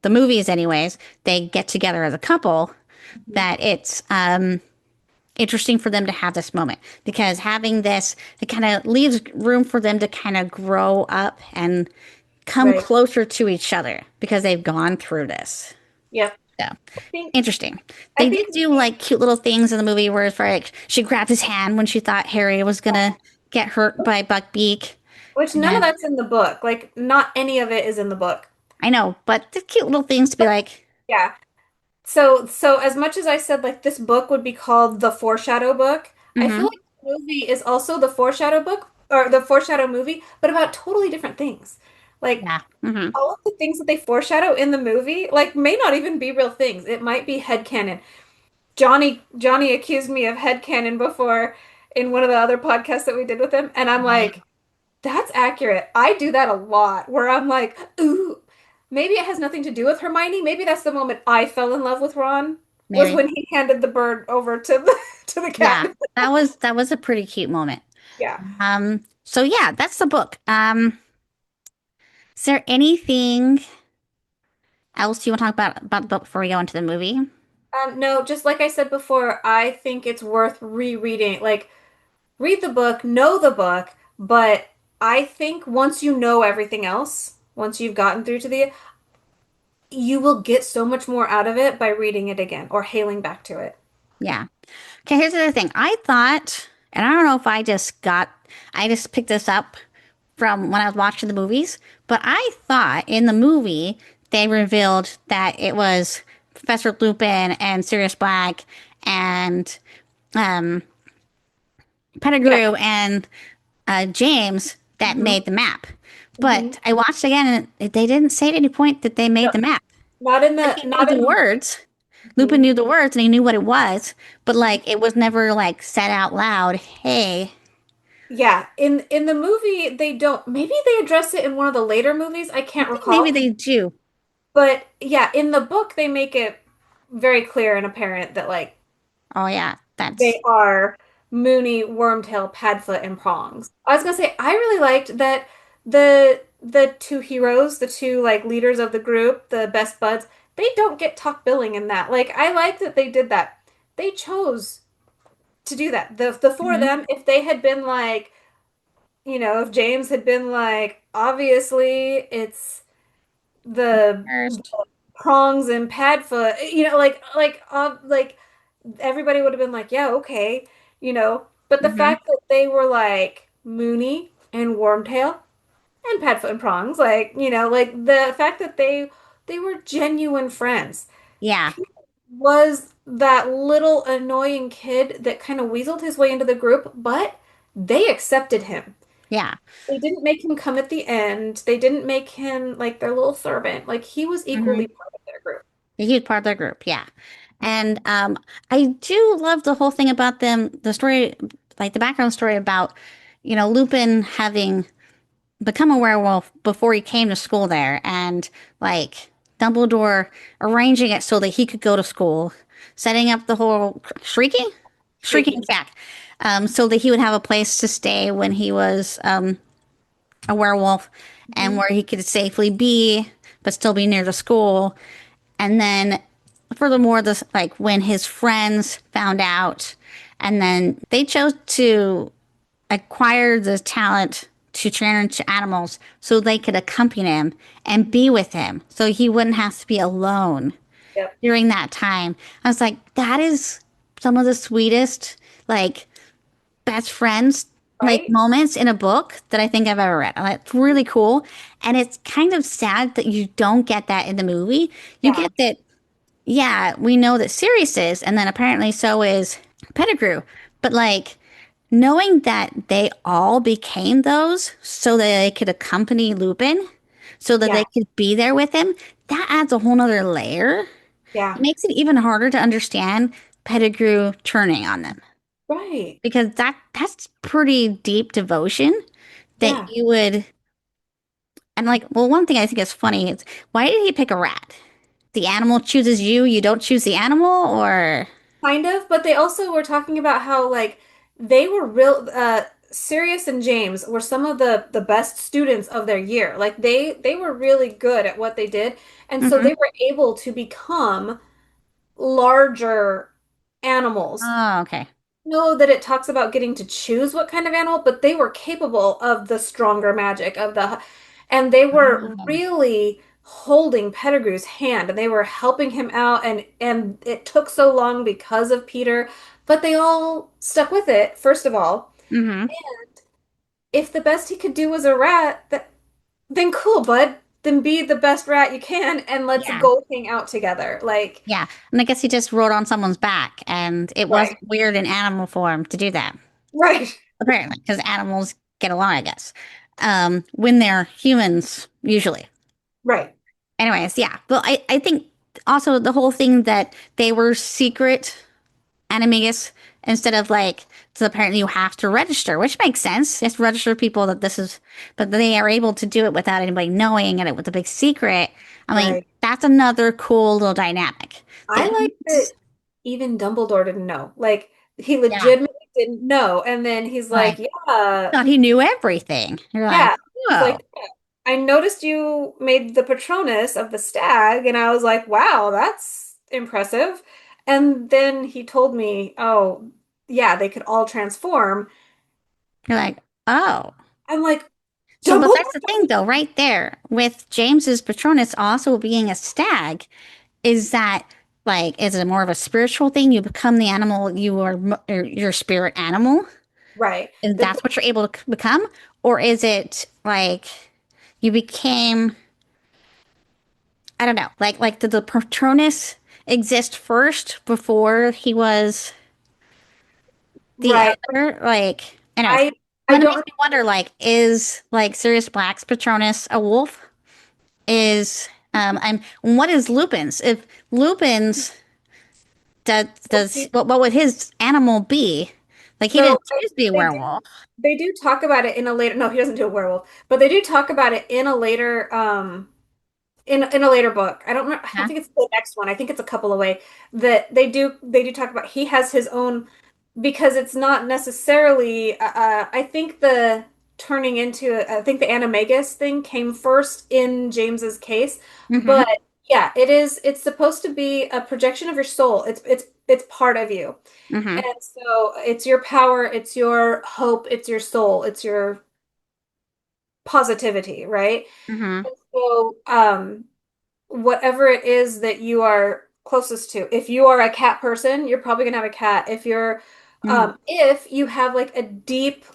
the movies, anyways, they get together as a couple, Mhm. that it's interesting for them to have this moment because having this, it kind of leaves room for them to kind of grow up and come Right. closer to each other because they've gone through this. Yep. So I think interesting. I They did think do like cute little things in the movie where it's like she grabbed his hand when she thought Harry was gonna get hurt by Buckbeak. which none of And that's in the book. Like not any of it is in the book. I know, but the cute little things to be like, Yeah. So as much as I said like this book would be called the Foreshadow book, I feel mm-hmm, like the movie is also the Foreshadow book or the Foreshadow movie, but about totally different things. Like yeah, mm-hmm, all of the things that they foreshadow in the movie, like may not even be real things. It might be headcanon. Johnny accused me of headcanon before in one of the other podcasts that we did with him, and I'm right, like, that's accurate. I do that a lot where I'm like, ooh, maybe it has nothing to do with Hermione. Maybe that's the moment I fell in love with Ron was maybe, when he handed the bird over to the to the yeah. cat. That was a pretty cute moment. Yeah. So yeah, that's the book. Is there anything else you want to talk about the book before we go into the movie? No, just like I said before, I think it's worth rereading. Like, read the book, know the book, but I think once you know everything else, once you've gotten through to the, you will get so much more out of it by reading it again or hailing back to it. Yeah. Okay, here's the other thing. I thought, and I don't know if I just picked this up from when I was watching the movies, but I thought in the movie they revealed that it was Professor Lupin and Sirius Black and um, Yeah. Pettigrew and James that hmm made the map. hmm But I watched again and they didn't say at any point that they No, made the map. not in Like the, he knew not the in, words. Lupin mhm, knew the words and he knew what it was, but mhm. like it was never like said out loud, hey, Yeah. In the movie, they don't, maybe they address it in one of the later movies. I I can't think maybe recall. they do. But yeah, in the book, they make it very clear and apparent that like Oh yeah, that's they are Mooney, Wormtail, Padfoot, and Prongs. I was gonna say I really liked that the two heroes, the two like leaders of the group, the best buds, they don't get talk billing in that. Like I like that they did that. They chose to do that. The four of mhm, them, if they had been like, if James had been like, obviously it's the first. prongs and Padfoot, like everybody would have been like, yeah, okay. But the Hmm. fact that they were like Mooney and Wormtail and Padfoot and Prongs, like the fact that they were genuine friends. Yeah, Pete was that little annoying kid that kind of weaseled his way into the group, but they accepted him. yeah. They didn't make him come at the end. They didn't make him like their little servant. Like he was equally Hmm. part of their group. A huge part of their group, yeah. And I do love the whole thing about them, the story, like the background story about, Lupin having become a werewolf before he came to school there, and like Dumbledore arranging it so that he could go to school, setting up the whole shrieking Shrieking. shack, so that he would have a place to stay when he was a werewolf, and Mhm. where he could safely be, but still be near the school. And then, furthermore, this like when his friends found out, and then they chose to acquire the talent to turn into animals so they could accompany him and be with him so he wouldn't have to be alone Yep. during that time. I was like, that is some of the sweetest, like, best friends like Right? moments in a book that I think I've ever read. It's really cool. And it's kind of sad that you don't get that in the movie. You Yeah. get that, yeah, we know that Sirius is, and then apparently so is Pettigrew. But like, knowing that they all became those so that they could accompany Lupin, so that Yeah. they could be there with him, that adds a whole nother layer. Yeah. It makes it even harder to understand Pettigrew turning on them Right. because that's pretty deep devotion that Yeah. you would. And like, well, one thing I think is funny is why did he pick a rat? The animal chooses you, you don't choose the animal, or Kind of, but they also were talking about how like they were real Sirius and James were some of the best students of their year. Like they were really good at what they did. And so hmm. they were able to become larger animals. Oh, okay. Know that it talks about getting to choose what kind of animal, but they were capable of the stronger magic of the, and they were Oh. really holding Pettigrew's hand and they were helping him out and it took so long because of Peter, but they all stuck with it, first of all. Hmm. If the best he could do was a rat, then cool, bud. Then be the best rat you can and let's Yeah. go hang out together. Like, Yeah. And I guess he just rode on someone's back, and it right, wasn't weird in animal form to do that, right, apparently, because animals get along, I guess, when they're humans, usually. right, Anyways, yeah. Well, I think also the whole thing that they were secret animagus instead of like, so apparently you have to register, which makes sense. You have to register people that this is, but they are able to do it without anybody knowing and it was a big secret. I mean, right. that's another cool little dynamic I that like that he's, even Dumbledore didn't know. Like he yeah, legitimately didn't know. And then he's like, like, yeah, thought he knew everything. You're like, yeah. He's whoa. like, yeah, I noticed you made the Patronus of the stag. And I was like, wow, that's impressive. And then he told me, oh, yeah, they could all transform. You're like, oh. I'm like, So, but Dumbledore? that's the thing though, right there with James's Patronus also being a stag, is that like, is it more of a spiritual thing? You become the animal you are, or your spirit animal, Right. and The, that's what you're able to become? Or is it like you became, I don't know, like did the Patronus exist first before he was the right. other? Like, anyways, I I then it don't makes me wonder, like, is like Sirius Black's Patronus a wolf? Is I'm what is Lupin's? If Lupin's does remember. what would his animal be? Like he So didn't choose to be a they do werewolf. they do talk about it in a later no, he doesn't do a werewolf, but they do talk about it in a later in a later book. I don't remember, I don't Huh? think it's the next one. I think it's a couple away that they do talk about he has his own because it's not necessarily I think the turning into I think the animagus thing came first in James's case, Mm-hmm. but yeah, it's supposed to be a projection of your soul. It's part of you. Mm-hmm. And so it's your power, it's your hope, it's your soul, it's your positivity, right? Mm-hmm. And so whatever it is that you are closest to. If you are a cat person, you're probably gonna have a cat. Mm-hmm. If you have like a deep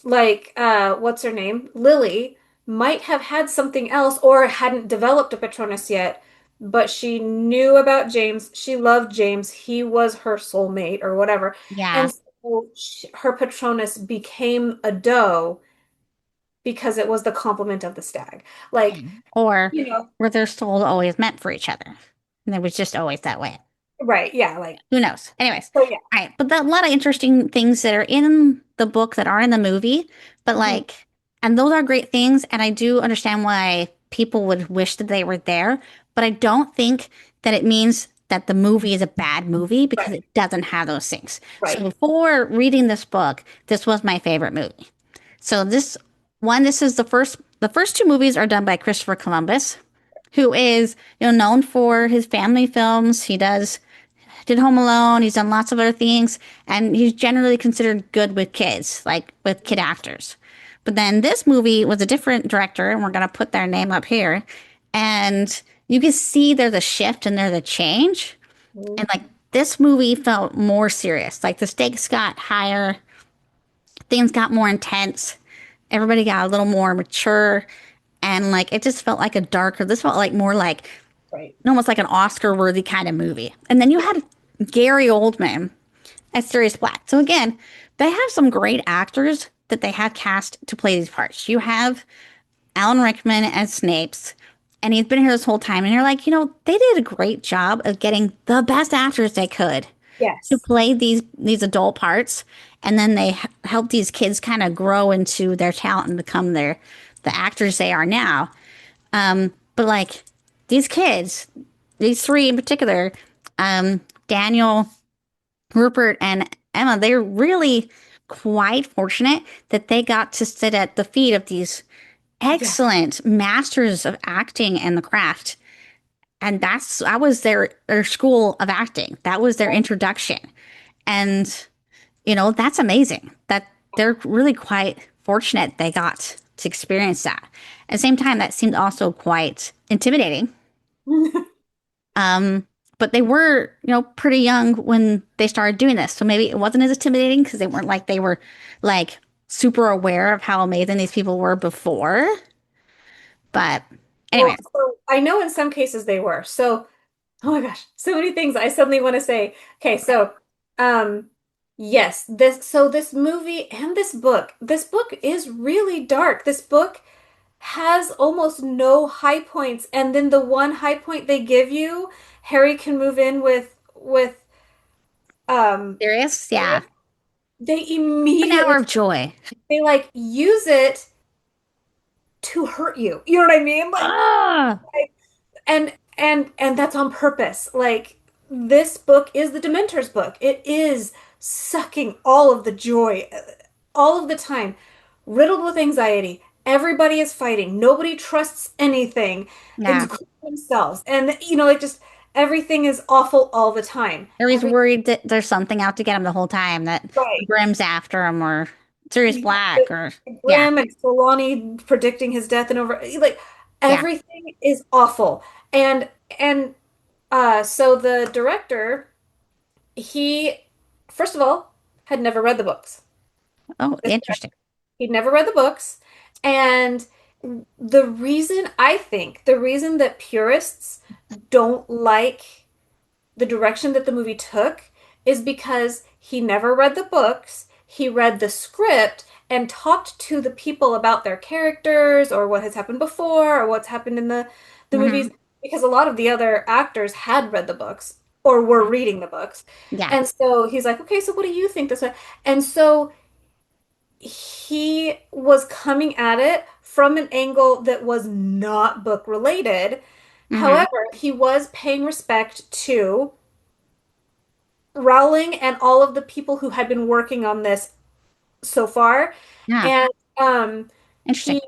what's her name? Lily might have had something else or hadn't developed a Patronus yet, but she knew about James. She loved James. He was her soulmate or whatever. Yeah. And so her Patronus became a doe because it was the complement of the stag. Like, Or you know, were their souls always meant for each other? And it was just always that way. Right. Yeah. Like, Who knows? Anyways, so yeah. all right. But a lot of interesting things that are in the book that are in the movie, but Mhm. like, and those are great things. And I do understand why people would wish that they were there, but I don't think that it means that the movie is a bad movie because Right. it doesn't have those things. So Right. before reading this book, this was my favorite movie. So this is the first two movies are done by Christopher Columbus, who is, known for his family films. Did Home Alone. He's done lots of other things, and he's generally considered good with kids, like with kid actors. But then this movie was a different director, and we're gonna put their name up here, and you can see there's a shift and there's a change, Mhm. and like this movie felt more serious. Like the stakes got higher, things got more intense, everybody got a little more mature, and like it just felt like a darker. This felt like more like Right. almost like an Oscar worthy kind of movie. And then you Yeah. had Gary Oldman as Sirius Black. So again, they have some great actors that they have cast to play these parts. You have Alan Rickman as Snape's, and he's been here this whole time. And you're like, they did a great job of getting the best actors they could to Yes. play these adult parts, and then they help these kids kind of grow into their talent and become the actors they are now. But like these kids, these three in particular, Daniel, Rupert, and Emma, they're really quite fortunate that they got to sit at the feet of these Yeah. excellent masters of acting and the craft. And that was their school of acting. That was their Right. introduction. And that's amazing. That they're really quite fortunate they got to experience that. At the same time, that seemed also quite intimidating. Um, but they were, pretty young when they started doing this. So maybe it wasn't as intimidating because they were like super aware of how amazing these people were before. But anyway, Well, so I know in some cases they were. So, oh my gosh, so many things I suddenly want to say. Okay, so um yes, this movie and this book is really dark. This book has almost no high points, and then the one high point they give you, Harry can move in with um serious? Yeah. they An hour immediately of joy. they like use it to hurt you. You know what I mean? Ah, And that's on purpose. Like this book is the Dementor's book. It is sucking all of the joy all of the time, riddled with anxiety. Everybody is fighting. Nobody trusts anything, yeah. including themselves. And like just everything is awful all the time. Harry's Every worried that there's something out to get him the whole time, that right. Grimm's after him or Sirius Yeah, Black or, yeah, Grimm and Trelawney predicting his death and over like yeah. everything is awful. And so the director, he first of all had never read the books. Oh, This interesting. He'd never read the books. And the reason that purists don't like the direction that the movie took is because he never read the books. He read the script and talked to the people about their characters or what has happened before or what's happened in the movies Hmm. because a lot of the other actors had read the books or were reading the books. Yeah. And so he's like, okay, so what do you think this way? And so he was coming at it from an angle that was not book related. Hmm. However, he was paying respect to Rowling and all of the people who had been working on this so far. Yeah. And Interesting.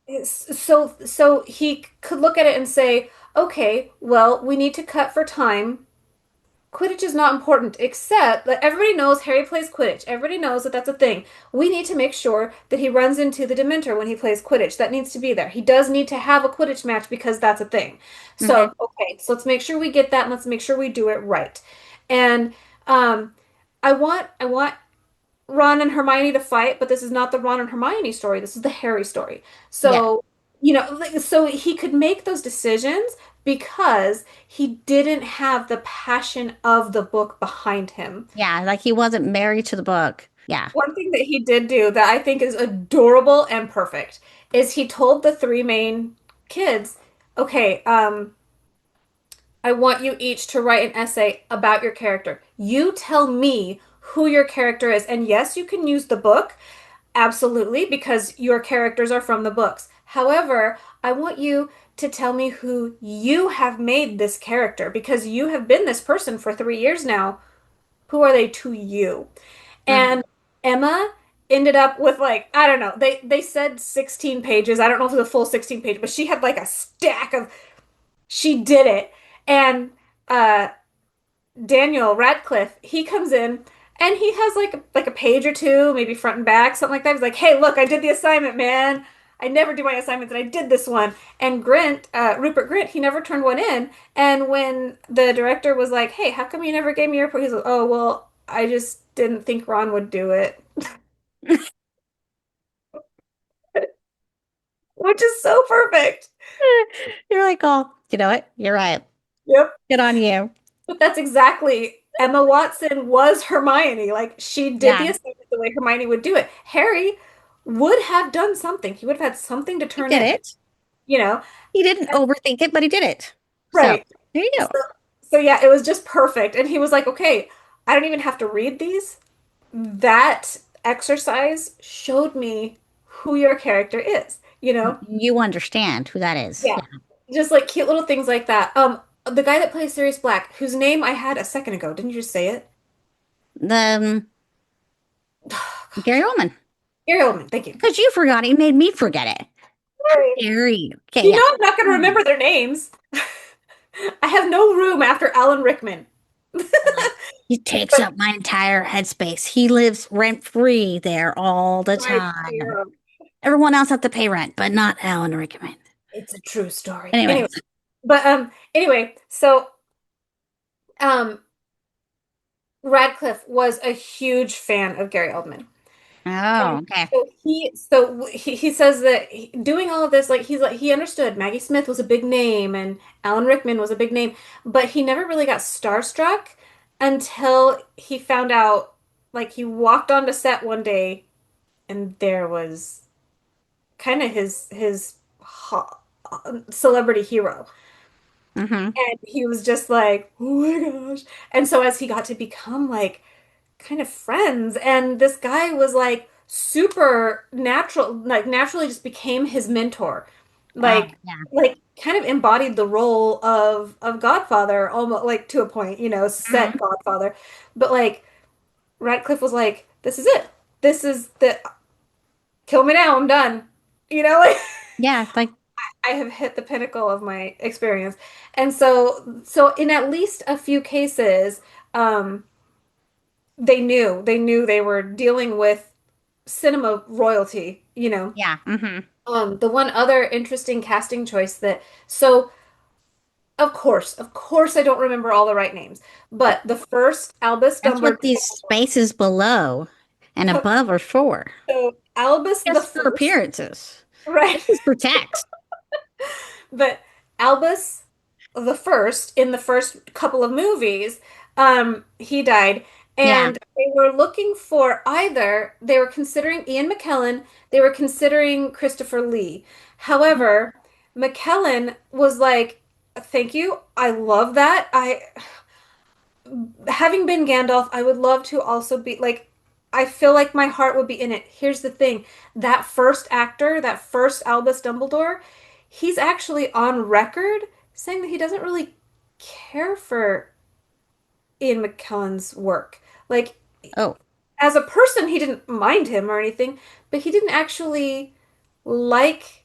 he so he could look at it and say, okay, well, we need to cut for time. Quidditch is not important, except that everybody knows Harry plays Quidditch. Everybody knows that that's a thing. We need to make sure that he runs into the Dementor when he plays Quidditch. That needs to be there. He does need to have a Quidditch match because that's a thing. Hmm. So, okay, so let's make sure we get that and let's make sure we do it right. And um, I want Ron and Hermione to fight, but this is not the Ron and Hermione story. This is the Harry story. Yeah. So, so he could make those decisions because he didn't have the passion of the book behind him. Yeah. Like he wasn't married to the book. Yeah. One thing that he did do that I think is adorable and perfect is he told the three main kids, okay, I want you each to write an essay about your character. You tell me who your character is. And yes, you can use the book, absolutely, because your characters are from the books. However, I want you to tell me who you have made this character because you have been this person for 3 years now. Who are they to you? Mhm. And Emma ended up with like, I don't know, they said 16 pages. I don't know if it was a full 16 pages, but she had like a stack of she did it. And uh Daniel Radcliffe, he comes in and he has like a page or two, maybe front and back, something like that. He's like, "Hey, look, I did the assignment, man. I never do my assignments, and I did this one." And Rupert Grint, he never turned one in. And when the director was like, "Hey, how come you never gave me your report?" He's like, "Oh, well, I just didn't think Ron would do it," which is so perfect. You're like, oh, you know what? You're right. Yep. Good on you. But that's exactly Emma Watson was Hermione. Like she did the Yeah, assignment the way Hermione would do it. Harry would have done something. He would have had something to he turn did in, it. you know? He didn't overthink it, but he did it. So Right. there you So, go. so yeah, it was just perfect. And he was like, okay, I don't even have to read these. That exercise showed me who your character is, you know? You understand who that is. Yeah. Yeah. Just like cute little things like that. The guy that plays Sirius Black, whose name I had a second ago, didn't you just say it? The Gary Oldman. Gary Oldman, thank you. Because you forgot, he made me forget it. How Sorry. dare you? Okay, You know yeah. I'm not going to remember their names. I have no room after Alan Rickman. Like, he takes But up my entire headspace. He lives rent free there all the right time. there, Everyone else has to pay rent, but not Alan Rickman. it's a true story. Anyway, Anyways. but anyway, so um Radcliffe was a huge fan of Gary Oldman. Oh, And okay. he says that doing all of this, like he understood Maggie Smith was a big name and Alan Rickman was a big name, but he never really got starstruck until he found out, like he walked onto set one day and there was kind of celebrity hero. Mm-hmm. And he was just like, oh my gosh. And so as he got to become like kind of friends, and this guy was like super natural, like naturally just became his mentor. Oh, Like yeah. like kind of embodied the role of Godfather almost like to a point, set Hmm. Godfather. But like Radcliffe was like, this is it. This is the kill me now, I'm done. Like Yeah, like, I have hit the pinnacle of my experience. And so in at least a few cases, um, they knew they were dealing with cinema royalty. yeah. Mm-hmm. The one other interesting casting choice of course, I don't remember all the right names, but the first Albus That's what these Dumbledore, spaces below and above are for. so Albus the Just for first, appearances. right? This is for text. But Albus the first in the first couple of movies, he died, Yeah. and they were considering Ian McKellen, they were considering Christopher Lee. However, McKellen was like, "Thank you, I love that. Having been Gandalf, I would love to also be like." I feel like my heart would be in it. Here's the thing. That first actor, that first Albus Dumbledore, he's actually on record saying that he doesn't really care for Ian McKellen's work. Like, Oh. as a person, he didn't mind him or anything, but he didn't actually like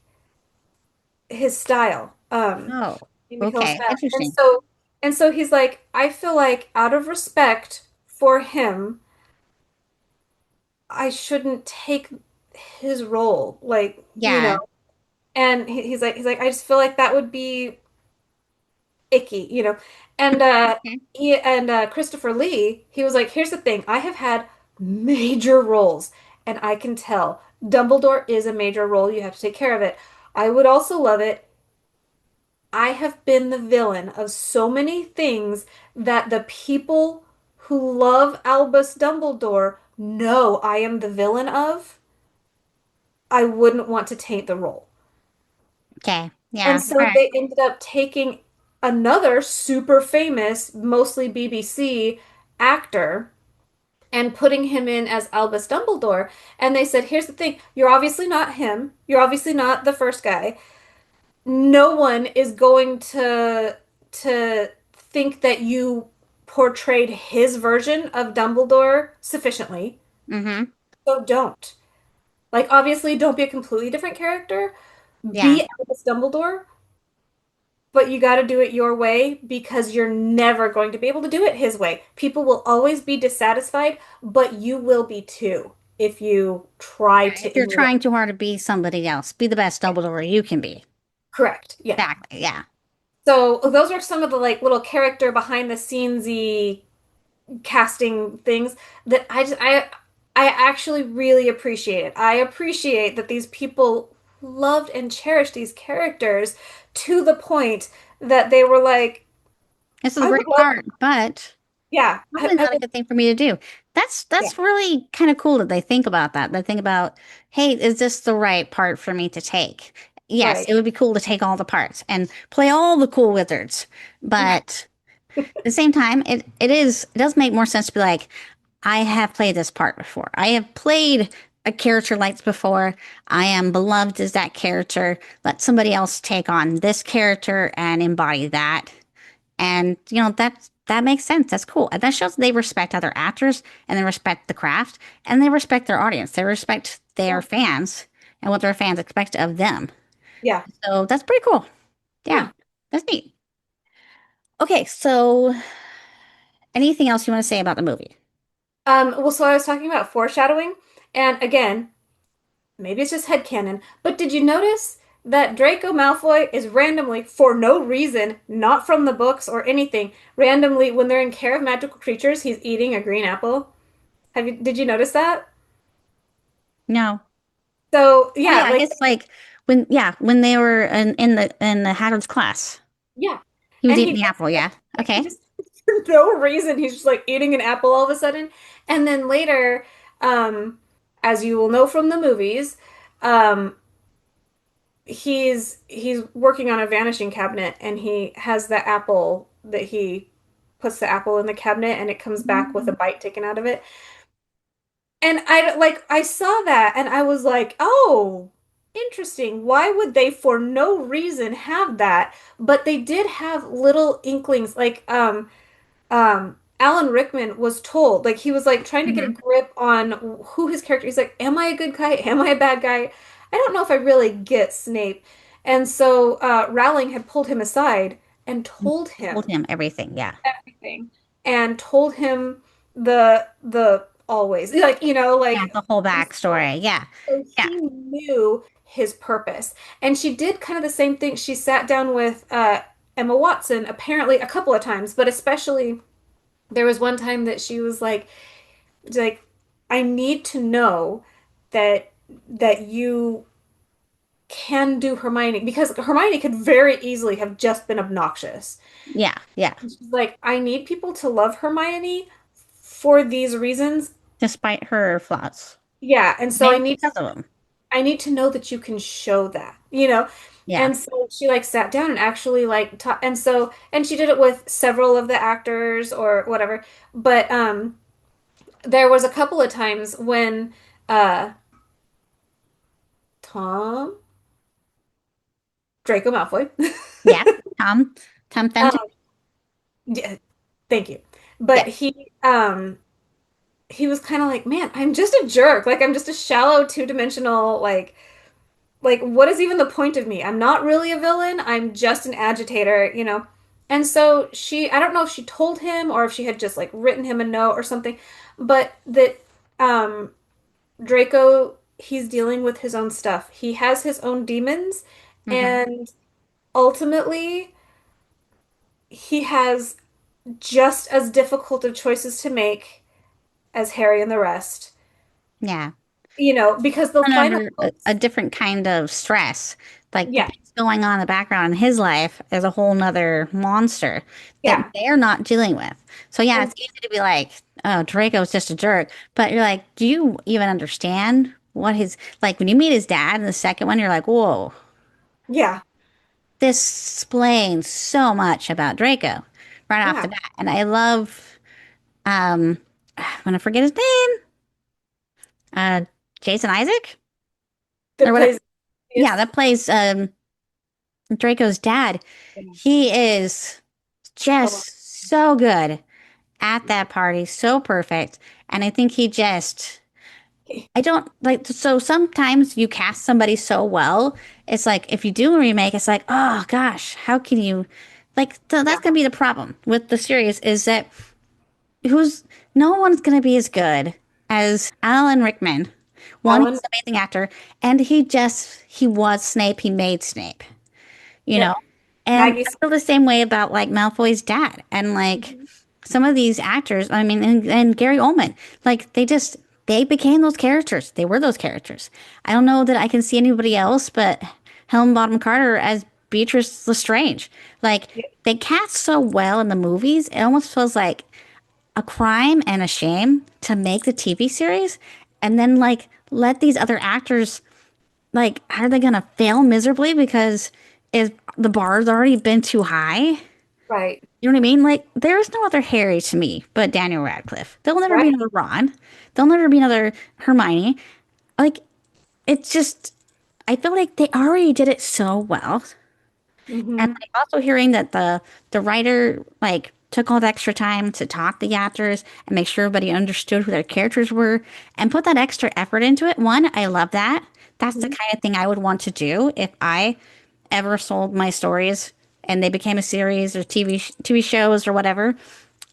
his style. Oh. Ian McKellen's Okay. style. And Interesting. so and so he's like, I feel like out of respect for him, I shouldn't take his role. Yeah. And he's like, I just feel like that would be icky. And Okay. Christopher Lee, he was like, here's the thing, I have had major roles, and I can tell Dumbledore is a major role. You have to take care of it. I would also love it. I have been the villain of so many things that the people who love Albus Dumbledore know I am the villain of. I wouldn't want to taint the role. Okay. And Yeah. All so right. they ended up taking another super famous, mostly BBC actor and putting him in as Albus Dumbledore. And they said, here's the thing, you're obviously not him. You're obviously not the first guy. No one is going to think that you portrayed his version of Dumbledore sufficiently. Mm-hmm. So don't. Like, obviously, don't be a completely different character. Yeah. Be Albus Dumbledore, but you got to do it your way because you're never going to be able to do it his way. People will always be dissatisfied, but you will be too if you try Yeah. If to you're emulate. trying too hard to be somebody else, be the best Dumbledore you can be. Correct. Yeah. Exactly. Yeah. So those are some of the like little character behind the scenesy casting things that I actually really appreciate it. I appreciate that these people loved and cherished these characters to the point that they were like, This is a I would great love, part, but yeah, probably I not a would, good thing for me to do. That's yeah, that's really kind of cool that they think about that. They think about, hey, is this the right part for me to take? Yes, it right, would be cool to take all the parts and play all the cool wizards, yeah, but at the same time, it does make more sense to be like, I have played this part before. I have played a character like this before. I am beloved as that character. Let somebody else take on this character and embody that. And that makes sense. That's cool. And that shows they respect other actors and they respect the craft and they respect their audience. They respect their yeah, fans and what their fans expect of them. yeah, So that's pretty cool. Yeah, yeah. that's neat. Okay, so anything else you want to say about the movie? Well, so I was talking about foreshadowing, and again, maybe it's just headcanon, but did you notice that Draco Malfoy is randomly, for no reason, not from the books or anything, randomly, when they're in Care of Magical Creatures, he's eating a green apple? Did you notice that? No. So, Oh yeah, yeah, I like, guess like when they were in the Hatters class, yeah. he was And eating he the just, apple. Yeah. he Okay. just, for no reason, he's just like eating an apple all of a sudden. And then later, um, as you will know from the movies, um, he's working on a vanishing cabinet and he has the apple that he puts the apple in the cabinet and it comes back with a Mm. bite taken out of it. And I saw that and I was like, "Oh, interesting. Why would they for no reason have that?" But they did have little inklings Alan Rickman was told, like he was like trying to get a Mhm. grip on who his character. He's like, am I a good guy? Am I a bad guy? I don't know if I really get Snape. And so Rowling had pulled him aside and told Told him him everything. Yeah. everything, and told him the always like Yeah. like The whole and backstory. Yeah. so Yeah. he knew his purpose. And she did kind of the same thing. She sat down with Emma Watson apparently a couple of times, but especially there was one time that she was like I need to know that you can do Hermione because Hermione could very easily have just been obnoxious. Yeah. Yeah. And she's like, I need people to love Hermione for these reasons. Despite her flaws, Yeah, and so maybe because of them. I need to know that you can show that. Yeah. And so she like sat down and actually like ta and she did it with several of the actors or whatever. But there was a couple of times when uh Tom Draco Malfoy. Yeah. Tom. Tom Um, Fenton. yeah, thank you. Yeah. But he was kind of like, man, I'm just a jerk. Like I'm just a shallow two-dimensional like what is even the point of me? I'm not really a villain. I'm just an agitator. And so I don't know if she told him or if she had just like written him a note or something, but that um Draco he's dealing with his own stuff. He has his own demons Hmm. and ultimately he has just as difficult of choices to make as Harry and the rest. Yeah. Because the final Under a books, different kind of stress. Like the yeah, things going on in the background in his life is a whole nother monster that yeah, they're not dealing with. So yeah, and it's easy to be like, oh, Draco's just a jerk. But you're like, do you even understand what his like when you meet his dad in the second one, you're like, whoa, yeah, this explains so much about Draco right off the Yeah. bat. And I love, I'm gonna forget his name, uh, Jason Isaac or That whatever. plays Yeah, yes. that plays Draco's dad. Yeah. He is Oh, just so good at that party, so perfect. And I think he just, okay. I don't like, so sometimes you cast somebody so well, it's like if you do a remake, it's like, oh gosh, how can you, like, so that's Yeah. gonna be the problem with the series is that who's, no one's gonna be as good as Alan Rickman. One, he's Alan. an amazing actor, and he was Snape, he made Snape, you know? Yep. And I Maggie's. feel the same way about like Malfoy's dad and like Mhm. some of these actors, I mean, and Gary Oldman, like they became those characters. They were those characters. I don't know that I can see anybody else but Helen Bottom Carter as Beatrice Lestrange. Like Yeah. they cast so well in the movies, it almost feels like a crime and a shame to make the TV series and then like let these other actors like are they gonna fail miserably because if the bar's already been too high? Right. You know what I mean? Like, there is no other Harry to me but Daniel Radcliffe. There'll never be Right. another Ron. There'll never be another Hermione. Like, it's just, I feel like they already did it so well. And Hmm. like also hearing that the writer like took all the extra time to talk to the actors and make sure everybody understood who their characters were and put that extra effort into it. One, I love that. That's the Hmm. kind of thing I would want to do if I ever sold my stories and they became a series or TV shows or whatever.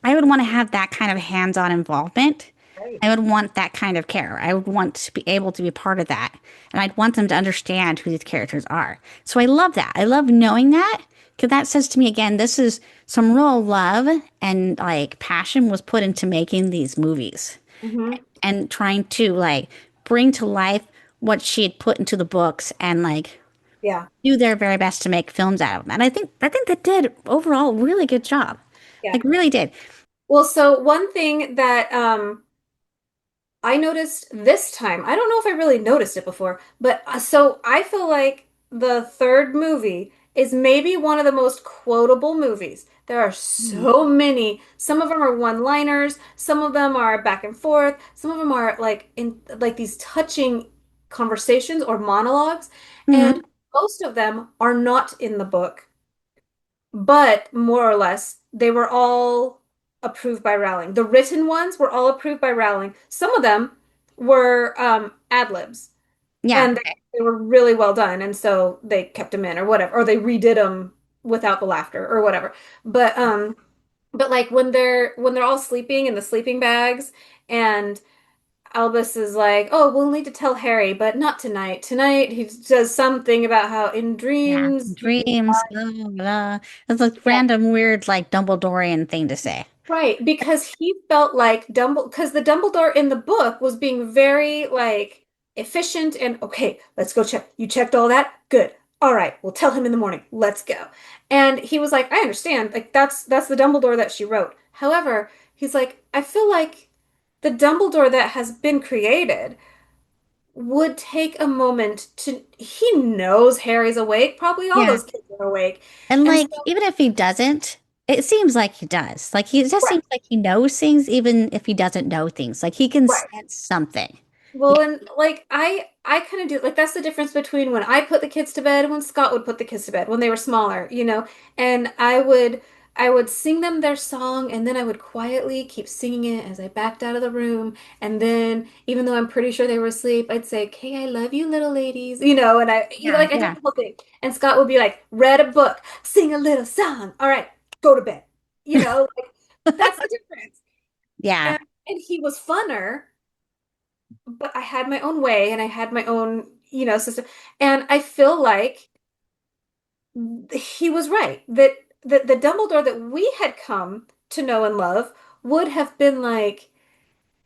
I would want to have that kind of hands-on involvement. Right. I would want that kind of care. I would want to be able to be part of that. And I'd want them to understand who these characters are. So I love that. I love knowing that because that says to me again, this is some real love and like passion was put into making these movies Hmm. and trying to like bring to life what she had put into the books and like Yeah. do their very best to make films out of them. And I think they did overall a really good job. Yeah. Like really did. Well, so one thing that I noticed this time, I don't know if I really noticed it before, but so I feel like the third movie is maybe one of the most quotable movies. There are Mm. so many. Some of them are one-liners, some of them are back and forth, some of them are like in like these touching conversations or monologues, Hmm. and most of them are not in the book, but more or less, they were all approved by Rowling. The written ones were all approved by Rowling. Some of them were ad libs, Yeah. and they were really well done, and so they kept them in or whatever, or they redid them without the laughter or whatever. But like when they're all sleeping in the sleeping bags, and Albus is like, "Oh, we'll need to tell Harry, but not tonight. Tonight he does something about how in Yeah. dreams you can Dreams. fly." Blah, blah. It's a Yeah. random weird like Dumbledorian thing to say. Right, because he felt like because the Dumbledore in the book was being very like efficient and okay, let's go check. You checked all that? Good. All right, we'll tell him in the morning. Let's go. And he was like, I understand. Like that's the Dumbledore that she wrote. However, he's like, I feel like the Dumbledore that has been created would take a moment to he knows Harry's awake. Probably all Yeah. those kids are awake. And And like so even if he doesn't, it seems like he does. Like he it just right, seems like he knows things even if he doesn't know things. Like he can right. sense something. Yeah. Well, and like I kind of do like that's the difference between when I put the kids to bed and when Scott would put the kids to bed when they were smaller, you know. And I would sing them their song and then I would quietly keep singing it as I backed out of the room. And then even though I'm pretty sure they were asleep, I'd say, "Okay, I love you, little ladies," you know. And Yeah. like I did Yeah. the whole thing. And Scott would be like, "Read a book, sing a little song. All right, go to bed." You know, like that's the difference. Yeah. And and he was funner, but I had my own way and I had my own, system. And I feel like he was right that the Dumbledore that we had come to know and love would have been like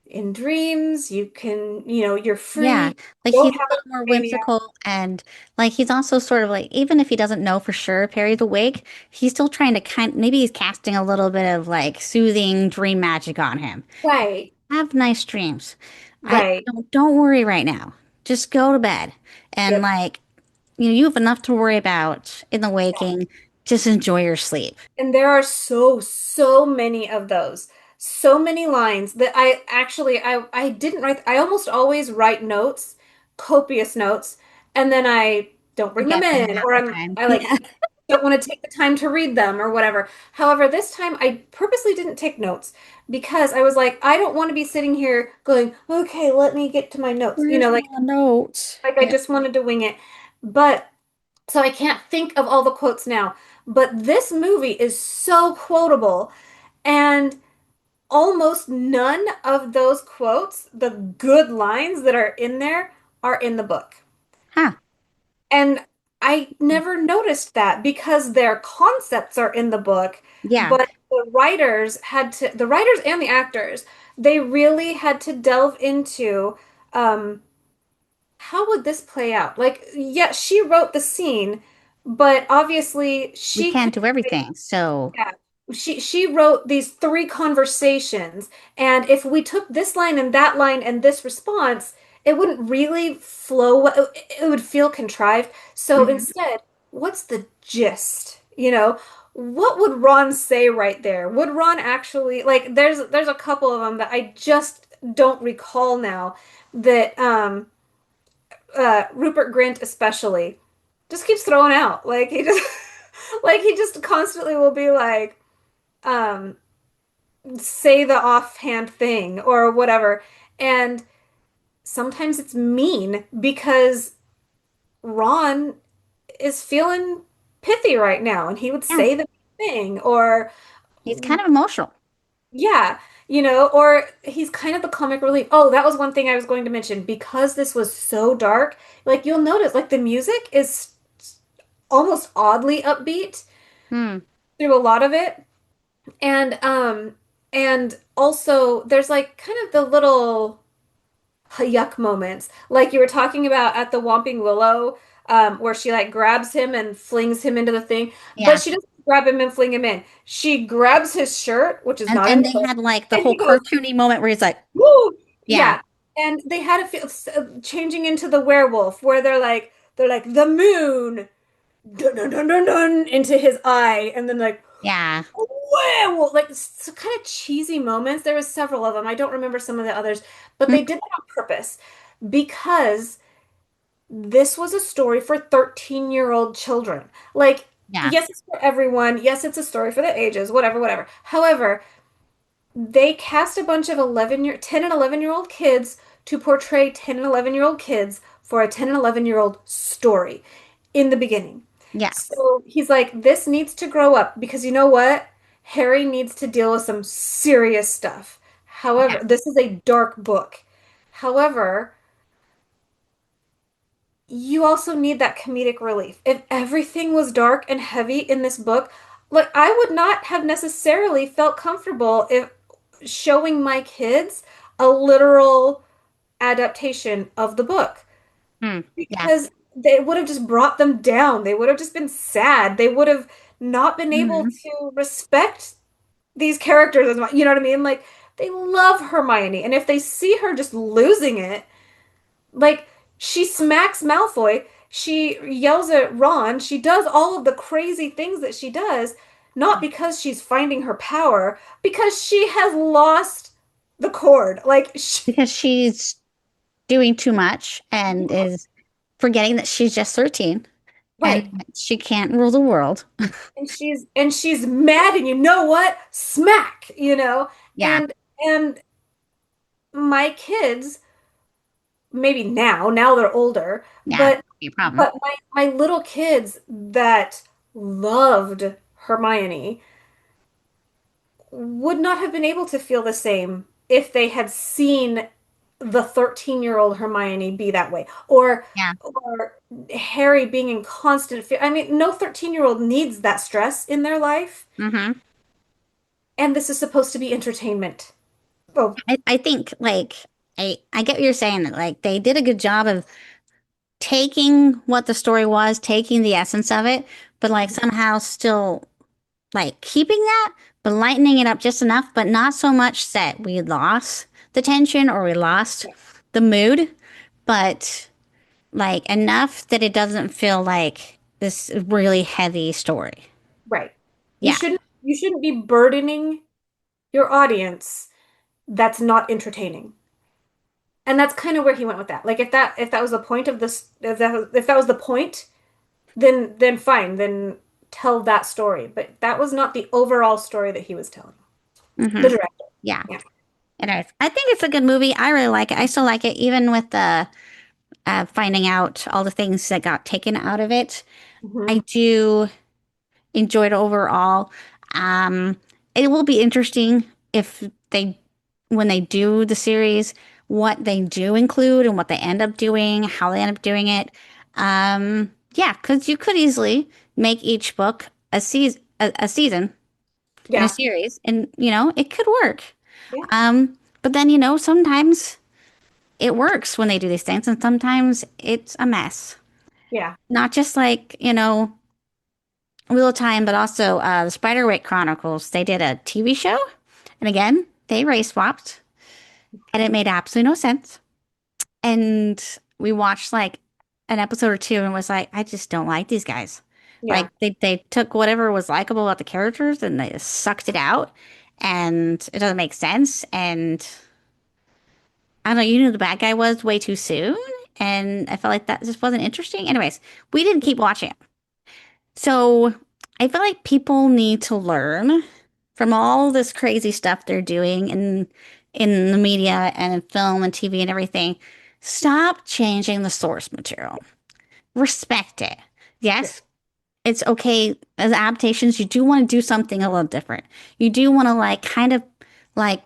in dreams, you can, you're Yeah, free, like don't he's a have little more a mania. whimsical and like he's also sort of like even if he doesn't know for sure if Harry's awake, he's still trying to maybe he's casting a little bit of like soothing dream magic on him. Right, Have nice dreams. I right. don't worry right now. Just go to bed. And Yep. like you have enough to worry about in the waking. Just enjoy your sleep. And there are so many of those. So many lines that I didn't write. I almost always write notes, copious notes, and then I don't bring them Forget them in, half or the time. I like Yeah. don't want to take the time to read them or whatever. However, this time I purposely didn't take notes because I was like, I don't want to be sitting here going, okay, let me get to my notes. Where's my notes? Like I Yeah. just wanted to wing it. But so I can't think of all the quotes now. But this movie is so quotable, and almost none of those quotes, the good lines that are in there, are in the book. Huh. And I never noticed that because their concepts are in the book, Yeah. but the writers and the actors, they really had to delve into um, how would this play out? Like, yeah, she wrote the scene, but obviously We she can't could do everything. So, yeah. She wrote these three conversations, and if we took this line and that line and this response, it wouldn't really flow. It would feel contrived. So mhm. instead, what's the gist? What would Ron say right there? Would Ron actually like there's a couple of them that I just don't recall now that Rupert Grint especially just keeps throwing out. Like he just like he just constantly will be like um say the offhand thing or whatever. And sometimes it's mean because Ron is feeling pithy right now and he would Yeah. say the thing or He's kind of emotional. yeah, or he's kind of the comic relief. Oh, that was one thing I was going to mention because this was so dark. Like you'll notice like the music is almost oddly upbeat Hmm. through a lot of it. And also there's like kind of the little yuck moments. Like you were talking about at the Whomping Willow, where she like grabs him and flings him into the thing, but Yeah. she doesn't grab him and fling him in. She grabs his shirt, which is And not in and the they book, had like the and whole he goes, cartoony moment where he's like, "Woo!" yeah, Yeah. And they had a feel changing into the werewolf where they're like the moon dun, dun, dun, dun, dun, into his eye and then like yeah, werewolf like kind of cheesy moments. There was several of them. I don't remember some of the others, but mm, they did that on purpose because this was a story for 13-year-old children. Like, yeah, yes, it's for everyone. Yes, it's a story for the ages, whatever, whatever. However, they cast a bunch of 10 and 11-year-old kids to portray 10 and 11-year-old kids for a 10 and 11-year-old story in the beginning. yeah, So he's like, this needs to grow up because you know what? Harry needs to deal with some serious stuff. yeah. However, this is a dark book. However, you also need that comedic relief. If everything was dark and heavy in this book, like I would not have necessarily felt comfortable if showing my kids a literal adaptation of the book Hmm. Yeah. because they would have just brought them down. They would have just been sad. They would have not been able Hmm. to respect these characters as much. You know what I mean? Like they love Hermione, and if they see her just losing it, like she smacks Malfoy, she yells at Ron, she does all of the crazy things that she does, not because she's finding her power, because she has lost the cord. Like Because she's doing too much and is forgetting that she's just 13 and right. that she can't rule the world. And she's mad and you know what? Smack. Yeah. And my kids maybe now they're older, Yeah. but Be a problem. my little kids that loved Hermione would not have been able to feel the same if they had seen the 13-year-old Hermione be that way Yeah. or Harry being in constant fear. I mean, no 13-year-old needs that stress in their life, Hmm. and this is supposed to be entertainment. Oh, I think like I get what you're saying that like they did a good job of taking what the story was, taking the essence of it, but like somehow still like keeping that, but lightening it up just enough, but not so much that we lost the tension or we lost the mood, but like enough that it doesn't feel like this really heavy story. Right. Yeah. You shouldn't be burdening your audience that's not entertaining. And that's kind of where he went with that. Like if that was the point of this if that was the point, then fine, then tell that story. But that was not the overall story that he was telling. Hmm. The director. Yeah. Yeah. It is. I think it's a good movie. I really like it. I still like it, even with the finding out all the things that got taken out of it. I Hmm. do enjoy it overall. Um, it will be interesting if they, when they do the series, what they do include and what they end up doing, how they end up doing it. Yeah, because you could easily make each book a season in a Yeah. series, and it could work. Yeah. But then sometimes it works when they do these things, and sometimes it's a mess. Yeah. Not just like, Wheel of Time, but also the Spiderwick Chronicles. They did a TV show, and again, they race swapped, and it made absolutely no sense. And we watched like an episode or two and was like, I just don't like these guys. Like Yeah. they took whatever was likable about the characters and they just sucked it out, and it doesn't make sense. And I don't know, you knew the bad guy was way too soon, and I felt like that just wasn't interesting. Anyways, we didn't keep watching it. So I feel like people need to learn from all this crazy stuff they're doing in the media and in film and TV and everything. Stop changing the source material. Respect it. Yeah. Yes, it's okay as adaptations. You do want to do something a little different. You do want to like kind of like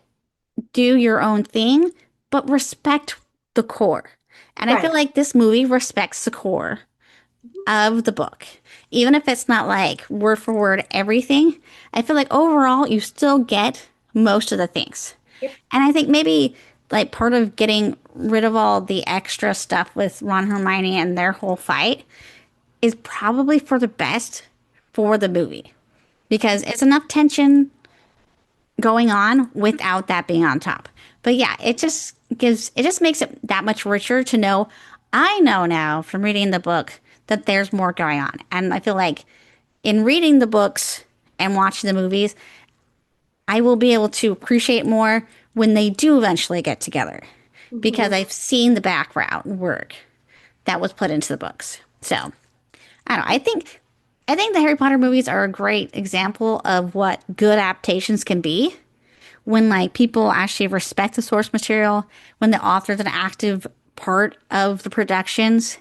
do your own thing, but respect the core. And I feel Right. like this movie respects the core of the book. Even if it's not like word for word everything, I feel like overall you still get most of the things. Yep. And I think maybe like part of getting rid of all the extra stuff with Ron and Hermione and their whole fight is probably for the best for the movie because it's enough tension going on without that being on top. But yeah, it just makes it that much richer to know. I know now from reading the book that there's more going on. And I feel like in reading the books and watching the movies, I will be able to appreciate more when they do eventually get together because Hmm. I've seen the background work that was put into the books. So I don't know. I think the Harry Potter movies are a great example of what good adaptations can be when like people actually respect the source material, when the author's an active part of the productions,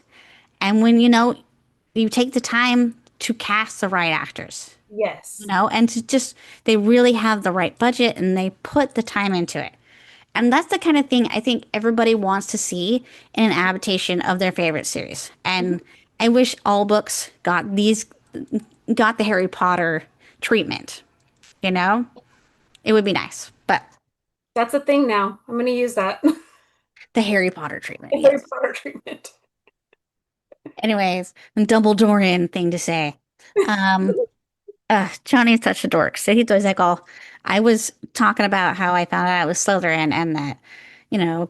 and when you take the time to cast the right actors, Yes. and to just they really have the right budget and they put the time into it. And that's the kind of thing I think everybody wants to see in an adaptation of their favorite series. Mhm. And I wish all books got the Harry Potter treatment, you know? It would be nice. But That's a thing now. I'm going to use that. the Harry Potter treatment, The Harry yes. Potter treatment. Anyways, Dumbledorian thing to say. Um, Johnny's such a dork. So he's always like, "Oh, I was talking about how I found out I was Slytherin and that,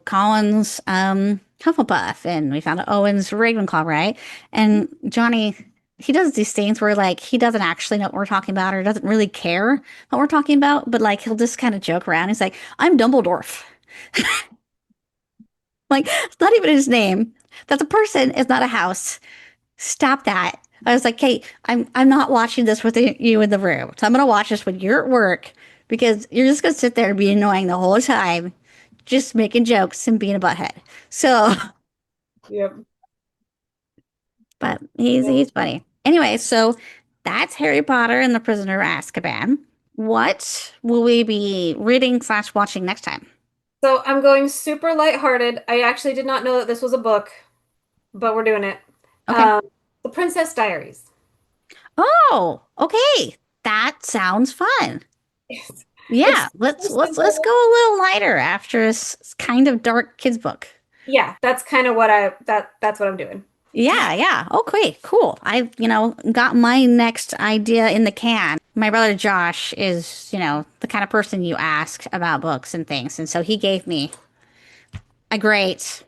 Colin's Hufflepuff, and we found out Owen's Ravenclaw, right?" And Johnny, he does these things where like he doesn't actually know what we're talking about or doesn't really care what we're talking about, but like he'll just kind of joke around. He's like, "I'm Dumbledore." Like it's not even his name. That's a person. It's not a house. Stop that. I was like, "Kate, I'm not watching this with you in the room. So I'm gonna watch this when you're at work because you're just gonna sit there and be annoying the whole time, just making jokes and being a butthead." So, Yep. but Yeah. he's funny. Anyway, so that's Harry Potter and the Prisoner of Azkaban. What will we be reading slash watching next time? So I'm going super lighthearted. I actually did not know that this was a book, but we're doing it. Okay. Um, The Princess Diaries. Oh, okay. That sounds fun. It's, Yeah, it's let's so let's go simple. a little lighter after this kind of dark kids book. Yeah, that's kind of that's what I'm doing. Yeah, yeah. Okay, cool. I've, got my next idea in the can. My brother Josh is, the kind of person you ask about books and things. And so he gave me a great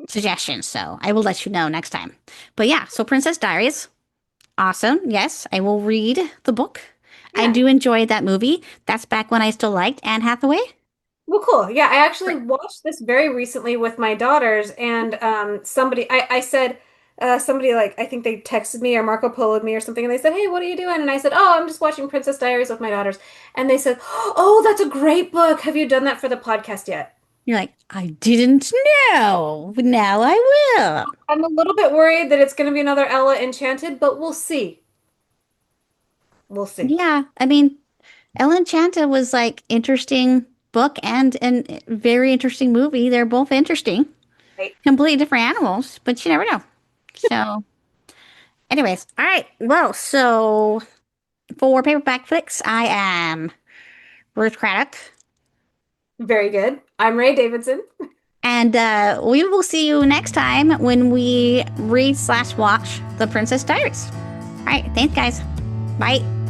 suggestions. So I will let you know next time. But yeah, so Princess Diaries, awesome. Yes, I will read the book. I Yeah. do enjoy that movie. That's back when I still liked Anne Hathaway. Well, cool. Yeah, I actually Right. watched this very recently with my daughters, and I said, somebody like I think they texted me or Marco Poloed me or something, and they said, "Hey, what are you doing?" And I said, "Oh, I'm just watching Princess Diaries with my daughters." And they said, "Oh, that's a great book. Have you done that for the podcast yet?" You're like, I didn't know, but now I will. I'm a little bit worried that it's going to be another Ella Enchanted, but we'll see. We'll see. Yeah, I mean, Ellen Chanta was like interesting book and very interesting movie. They're both interesting, Right. completely different animals, but you never know. So, anyways, all right. Well, so for Paperback Flicks, I am Ruth Craddock, Very good. I'm Ray Davidson. and we will see you next time when we read slash watch The Princess Diaries. All right, thanks, guys. Bye.